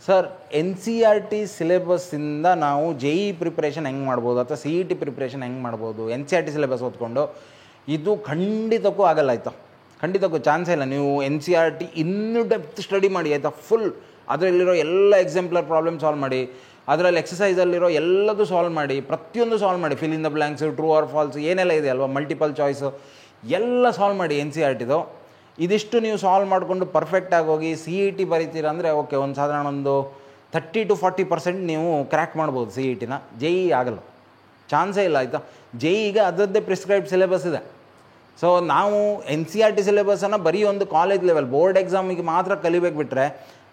Speaker 1: ಸರ್ NCERT ಸಿಲೆಬಸ್ಸಿಂದ ನಾವು JEE ಪ್ರಿಪ್ರೇಷನ್ ಹೆಂಗೆ ಮಾಡ್ಬೋದು ಅಥವಾ CET ಪ್ರಿಪ್ರೇಷನ್ ಹೆಂಗೆ ಮಾಡ್ಬೋದು, NCERT ಸಿಲೆಬಸ್ ಓದ್ಕೊಂಡು? ಇದು ಖಂಡಿತಕ್ಕೂ ಆಗಲ್ಲ, ಆಯಿತಾ. ಖಂಡಿತಕ್ಕೂ ಚಾನ್ಸೇ ಇಲ್ಲ. ನೀವು NCERT ಇನ್ನೂ ಡೆಪ್ತ್ ಸ್ಟಡಿ ಮಾಡಿ, ಆಯಿತಾ. ಫುಲ್ ಅದರಲ್ಲಿರೋ ಎಲ್ಲ ಎಕ್ಸಾಂಪ್ಲರ್ ಪ್ರಾಬ್ಲಮ್ ಸಾಲ್ವ್ ಮಾಡಿ, ಅದರಲ್ಲಿ ಎಕ್ಸಸೈಸಲ್ಲಿರೋ ಎಲ್ಲದೂ ಸಾಲ್ವ್ ಮಾಡಿ, ಪ್ರತಿಯೊಂದು ಸಾಲ್ವ್ ಮಾಡಿ. Fill in the blanks, true or false ಏನೆಲ್ಲ ಇದೆ ಅಲ್ವಾ, ಮಲ್ಟಿಪಲ್ ಚಾಯ್ಸು ಎಲ್ಲ ಸಾಲ್ವ್ ಮಾಡಿ NCERTದು. ಇದಿಷ್ಟು ನೀವು ಸಾಲ್ವ್ ಮಾಡಿಕೊಂಡು ಪರ್ಫೆಕ್ಟಾಗಿ ಹೋಗಿ CET ಬರೀತೀರ ಅಂದರೆ ಓಕೆ, ಒಂದು ಸಾಧಾರಣ ಒಂದು 30 to 40% ನೀವು ಕ್ರ್ಯಾಕ್ ಮಾಡ್ಬೋದು CETನ. JEE ಆಗಲ್ಲ, ಚಾನ್ಸೇ ಇಲ್ಲ, ಆಯಿತಾ. JEEಗೆ ಅದರದ್ದೇ ಪ್ರಿಸ್ಕ್ರೈಬ್ಡ್ ಸಿಲೆಬಸ್ ಇದೆ. ಸೊ ನಾವು NCERT ಸಿಲೆಬಸನ್ನು ಬರೀ ಒಂದು ಕಾಲೇಜ್ ಲೆವೆಲ್ ಬೋರ್ಡ್ ಎಕ್ಸಾಮಿಗೆ ಮಾತ್ರ ಕಲಿಬೇಕು ಬಿಟ್ಟರೆ,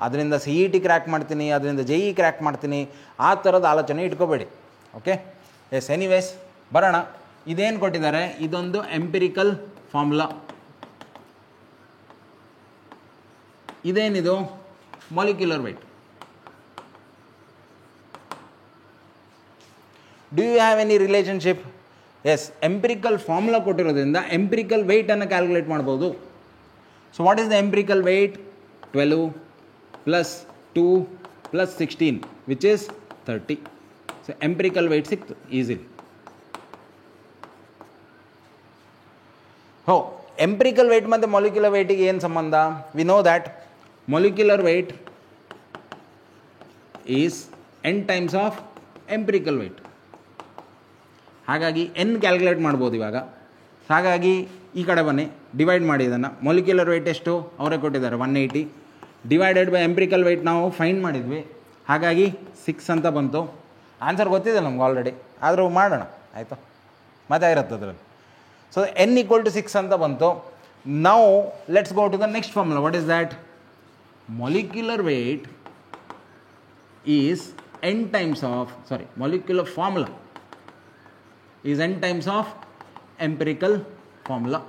Speaker 1: ಅದರಿಂದ CET ಕ್ರ್ಯಾಕ್ ಮಾಡ್ತೀನಿ, ಅದರಿಂದ JEE ಕ್ರ್ಯಾಕ್ ಮಾಡ್ತೀನಿ, ಆ ಥರದ ಆಲೋಚನೆ ಇಟ್ಕೋಬೇಡಿ, ಓಕೆ. ಎಸ್, ಎನಿವೇಸ್ ಬರೋಣ. ಇದೇನು ಕೊಟ್ಟಿದ್ದಾರೆ, ಇದೊಂದು ಎಂಪಿರಿಕಲ್ ಫಾರ್ಮುಲಾ. ಇದೇನಿದು, molecular weight. Do you have any relationship? Yes, empirical formula ಕೊಟ್ಟಿರೋದ್ರಿಂದ ಎಂಪಿರಿಕಲ್ ವೆಯ್ಟನ್ನು ಕ್ಯಾಲ್ಕುಲೇಟ್ ಮಾಡ್ಬೋದು. So what is the empirical weight? 12 + 2 + 16 which is 30. So empirical weight ಸಿಕ್ತು ಈಸಿಲಿ. ಎಂಪಿರಿಕಲ್ ವೆಯ್ಟ್ ಮತ್ತು ಮಾಲಿಕ್ಯುಲರ್ ವೆಯ್ಟಿಗೆ ಏನು ಸಂಬಂಧ? We know that molecular weight is n times of empirical weight. ಹಾಗಾಗಿ n calculate ಮಾಡ್ಬೋದು ಇವಾಗ. ಹಾಗಾಗಿ ಈ ಕಡೆ ಬನ್ನಿ, ಡಿವೈಡ್ ಮಾಡಿ ಇದನ್ನು. ಮಾಲಿಕ್ಯುಲರ್ ವೆಯ್ಟ್ ಎಷ್ಟು ಅವರೇ ಕೊಟ್ಟಿದ್ದಾರೆ, 180 ಡಿವೈಡೆಡ್ ಬೈ ಎಂಪಿರಿಕಲ್ ವೆಯ್ಟ್ ನಾವು ಫೈಂಡ್ ಮಾಡಿದ್ವಿ. ಹಾಗಾಗಿ 6 ಅಂತ ಬಂತು. ಆನ್ಸರ್ ಗೊತ್ತಿದೆ ನಮ್ಗೆ ಆಲ್ರೆಡಿ, ಆದರೂ ಮಾಡೋಣ, ಆಯಿತಾ. ಮತ್ತೆ ಇರುತ್ತೆ ಅದರಲ್ಲಿ. ಸೊ n = 6 ಅಂತ ಬಂತು. Now let's go to the next formula. What is that? Molecular weight is n times of, molecular formula is n times of empirical formula.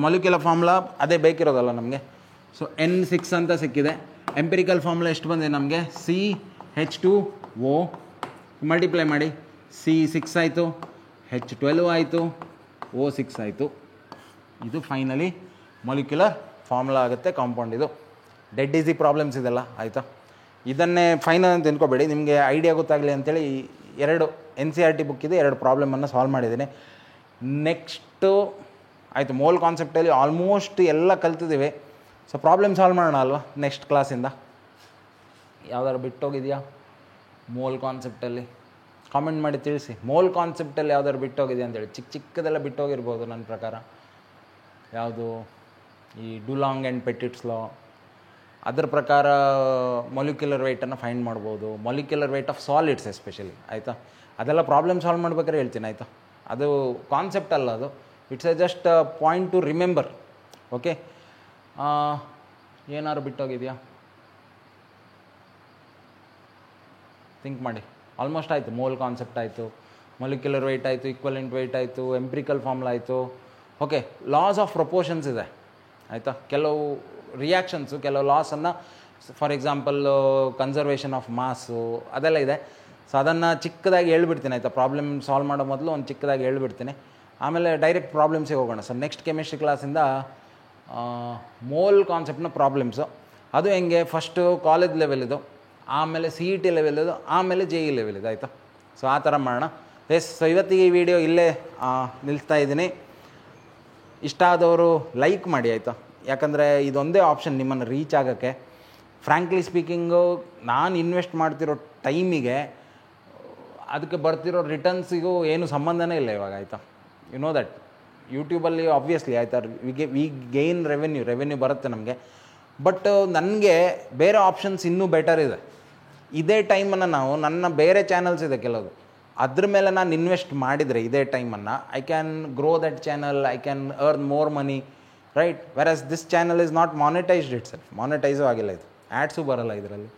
Speaker 1: Molecular formula ಅದೇ ಬೇಕಿರೋದಲ್ಲ ನಮಗೆ. ಸೊ N6 ಅಂತ ಸಿಕ್ಕಿದೆ. ಎಂಪಿರಿಕಲ್ ಫಾರ್ಮುಲಾ ಎಷ್ಟು ಬಂದಿದೆ ನಮಗೆ? CH2O ಮಲ್ಟಿಪ್ಲೈ ಮಾಡಿ, C6 ಆಯಿತು, H12 ಆಯಿತು, O6 ಆಯಿತು. ಇದು ಫೈನಲಿ ಮಾಲಿಕ್ಯುಲರ್ ಫಾರ್ಮುಲಾ ಆಗುತ್ತೆ, ಕಾಂಪೌಂಡ್. ಇದು ಡೆಡ್ ಈಸಿ ಪ್ರಾಬ್ಲಮ್ಸ್ ಇದೆಲ್ಲ, ಆಯಿತಾ. ಇದನ್ನೇ ಫೈನಲ್ ಅಂತ ತಿಳ್ಕೊಬೇಡಿ, ನಿಮಗೆ ಐಡಿಯಾ ಗೊತ್ತಾಗಲಿ ಅಂತೇಳಿ 2 NCERT ಬುಕ್ ಇದೆ, 2 ಪ್ರಾಬ್ಲಮನ್ನು ಸಾಲ್ವ್ ಮಾಡಿದ್ದೀನಿ. ನೆಕ್ಸ್ಟು ಆಯಿತು, ಮೋಲ್ ಕಾನ್ಸೆಪ್ಟಲ್ಲಿ ಆಲ್ಮೋಸ್ಟ್ ಎಲ್ಲ ಕಲ್ತಿದ್ದೀವಿ. ಸೊ ಪ್ರಾಬ್ಲಮ್ ಸಾಲ್ವ್ ಮಾಡೋಣ ಅಲ್ವಾ ನೆಕ್ಸ್ಟ್ ಕ್ಲಾಸಿಂದ. ಯಾವ್ದಾದ್ರು ಬಿಟ್ಟೋಗಿದೆಯಾ ಮೋಲ್ ಕಾನ್ಸೆಪ್ಟಲ್ಲಿ? ಕಾಮೆಂಟ್ ಮಾಡಿ ತಿಳಿಸಿ. ಮೋಲ್ ಕಾನ್ಸೆಪ್ಟಲ್ಲಿ ಯಾವ್ದಾದ್ರು ಬಿಟ್ಟೋಗಿದೆ ಅಂತೇಳಿ. ಚಿಕ್ಕದೆಲ್ಲ ಬಿಟ್ಟೋಗಿರ್ಬೋದು ನನ್ನ ಪ್ರಕಾರ. ಯಾವುದು ಈ ಡುಲಾಂಗ್ ಆ್ಯಂಡ್ ಪೆಟಿಟ್ಸ್ ಲಾ, ಅದರ ಪ್ರಕಾರ ಮೊಲಿಕ್ಯುಲರ್ ವೆಯ್ಟನ್ನು ಫೈಂಡ್ ಮಾಡ್ಬೋದು. Molecular weight of solids especially, ಆಯಿತಾ? ಅದೆಲ್ಲ ಪ್ರಾಬ್ಲಮ್ ಸಾಲ್ವ್ ಮಾಡ್ಬೇಕಾದ್ರೆ ಹೇಳ್ತೀನಿ, ಆಯಿತಾ? ಅದು ಕಾನ್ಸೆಪ್ಟ್ ಅಲ್ಲ, ಅದು it's A just point to remember. Okay, ಏನಾದ್ರು ಬಿಟ್ಟೋಗಿದೆಯಾ? ಥಿಂಕ್ ಮಾಡಿ. ಆಲ್ಮೋಸ್ಟ್ ಆಯಿತು. ಮೋಲ್ ಕಾನ್ಸೆಪ್ಟ್ ಆಯಿತು, ಮೊಲಿಕ್ಯುಲರ್ ವೆಯ್ಟ್ ಆಯಿತು, ಈಕ್ವಲೆಂಟ್ ವೆಯ್ಟ್ ಆಯಿತು, ಎಂಪ್ರಿಕಲ್ ಫಾರ್ಮುಲಾ ಆಯಿತು. ಓಕೆ, ಲಾಸ್ ಆಫ್ ಪ್ರಪೋರ್ಷನ್ಸ್ ಇದೆ, ಆಯಿತಾ? ಕೆಲವು ರಿಯಾಕ್ಷನ್ಸು, ಕೆಲವು ಲಾಸನ್ನು, ಫಾರ್ ಎಕ್ಸಾಂಪಲ್ ಕನ್ಸರ್ವೇಷನ್ ಆಫ್ ಮಾಸು, ಅದೆಲ್ಲ ಇದೆ. ಸೊ ಅದನ್ನು ಚಿಕ್ಕದಾಗಿ ಹೇಳ್ಬಿಡ್ತೀನಿ, ಆಯಿತಾ? ಪ್ರಾಬ್ಲಮ್ ಸಾಲ್ವ್ ಮಾಡೋ ಮೊದಲು ಒಂದು ಚಿಕ್ಕದಾಗಿ ಹೇಳ್ಬಿಡ್ತೀನಿ, ಆಮೇಲೆ ಡೈರೆಕ್ಟ್ ಪ್ರಾಬ್ಲಮ್ಸಿಗೆ ಹೋಗೋಣ. ಸೊ ನೆಕ್ಸ್ಟ್ ಕೆಮಿಸ್ಟ್ರಿ ಕ್ಲಾಸಿಂದ ಮೋಲ್ ಕಾನ್ಸೆಪ್ಟ್ನ ಪ್ರಾಬ್ಲಮ್ಸು. ಅದು ಹೆಂಗೆ, ಫಸ್ಟು ಕಾಲೇಜ್ ಲೆವೆಲಿದು, ಆಮೇಲೆ ಸಿ ಇ ಟಿ ಲೆವೆಲಿದು, ಆಮೇಲೆ ಜೆ ಇ ಲೆವೆಲಿದು, ಆಯಿತಾ? ಸೊ ಆ ಥರ ಮಾಡೋಣ. ಎಸ್, ಸೊ ಇವತ್ತಿಗೆ ಈ ವಿಡಿಯೋ ಇಲ್ಲೇ ನಿಲ್ಲಿಸ್ತಾ ಇದ್ದೀನಿ. ಇಷ್ಟ ಆದವರು ಲೈಕ್ ಮಾಡಿ, ಆಯಿತಾ? ಯಾಕಂದರೆ ಇದೊಂದೇ ಆಪ್ಷನ್ ನಿಮ್ಮನ್ನು ರೀಚ್ ಆಗೋಕ್ಕೆ. ಫ್ರ್ಯಾಂಕ್ಲಿ ಸ್ಪೀಕಿಂಗು, ನಾನು ಇನ್ವೆಸ್ಟ್ ಮಾಡ್ತಿರೋ ಟೈಮಿಗೆ ಅದಕ್ಕೆ ಬರ್ತಿರೋ ರಿಟರ್ನ್ಸಿಗೂ ಏನು ಸಂಬಂಧನೇ ಇಲ್ಲ ಇವಾಗ, ಆಯಿತಾ? You know that. ಯೂಟ್ಯೂಬಲ್ಲಿ ಆಬ್ವಿಯಸ್ಲಿ, ಆಯಿತಾ, ವಿ ಗೇನ್ ರೆವೆನ್ಯೂ ಬರುತ್ತೆ ನಮಗೆ. ಬಟ್ ನನಗೆ ಬೇರೆ ಆಪ್ಷನ್ಸ್ ಇನ್ನೂ ಬೆಟರ್ ಇದೆ. ಇದೇ ಟೈಮನ್ನು ನಾವು, ನನ್ನ ಬೇರೆ ಚಾನಲ್ಸ್ ಇದೆ ಕೆಲವು, ಅದ್ರ ಮೇಲೆ ನಾನು ಇನ್ವೆಸ್ಟ್ ಮಾಡಿದರೆ ಇದೇ ಟೈಮನ್ನು, I can grow that channel, I can earn more money, right? Whereas this channel is not monetised itself. Monetise ಆಗಿಲ್ಲ ಇದು, ಆ್ಯಡ್ಸು ಬರೋಲ್ಲ ಇದರಲ್ಲಿ.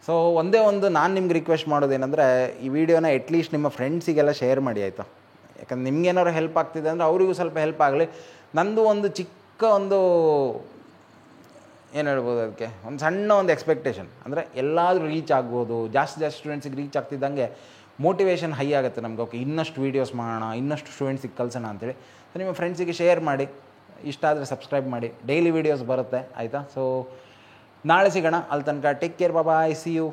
Speaker 1: ಸೊ ಒಂದೇ ಒಂದು ನಾನು ನಿಮ್ಗೆ ರಿಕ್ವೆಸ್ಟ್ ಮಾಡೋದೇನೆಂದರೆ, ಈ ವಿಡಿಯೋನ ಅಟ್ಲೀಸ್ಟ್ ನಿಮ್ಮ ಫ್ರೆಂಡ್ಸಿಗೆಲ್ಲ ಶೇರ್ ಮಾಡಿ, ಆಯಿತಾ? ಯಾಕಂದ್ರೆ ನಿಮ್ಗೇನಾದ್ರು ಹೆಲ್ಪ್ ಆಗ್ತಿದೆ ಅಂದರೆ ಅವರಿಗೂ ಸ್ವಲ್ಪ ಹೆಲ್ಪ್ ಆಗಲಿ. ನಂದು ಒಂದು ಚಿಕ್ಕ ಒಂದು ಏನು ಹೇಳ್ಬೋದು, ಅದಕ್ಕೆ ಒಂದು ಸಣ್ಣ ಒಂದು ಎಕ್ಸ್ಪೆಕ್ಟೇಷನ್ ಅಂದರೆ ಎಲ್ಲಾದರೂ ರೀಚ್ ಆಗ್ಬೋದು. ಜಾಸ್ತಿ ಸ್ಟೂಡೆಂಟ್ಸಿಗೆ ರೀಚ್ ಆಗ್ತಿದ್ದಂಗೆ ಮೋಟಿವೇಶನ್ ಹೈ ಆಗುತ್ತೆ ನಮ್ಗೆ. ಓಕೆ, ಇನ್ನಷ್ಟು ವೀಡಿಯೋಸ್ ಮಾಡೋಣ, ಇನ್ನಷ್ಟು ಸ್ಟೂಡೆಂಟ್ಸಿಗೆ ಕಲಿಸೋಣ ಅಂತೇಳಿ. ಸೊ ನಿಮ್ಮ ಫ್ರೆಂಡ್ಸಿಗೆ ಶೇರ್ ಮಾಡಿ, ಇಷ್ಟ ಆದರೆ ಸಬ್ಸ್ಕ್ರೈಬ್ ಮಾಡಿ. ಡೈಲಿ ವೀಡಿಯೋಸ್ ಬರುತ್ತೆ, ಆಯಿತಾ? ಸೊ ನಾಳೆ ಸಿಗೋಣ. ಅಲ್ಲಿ ತನಕ take care, bye, see you.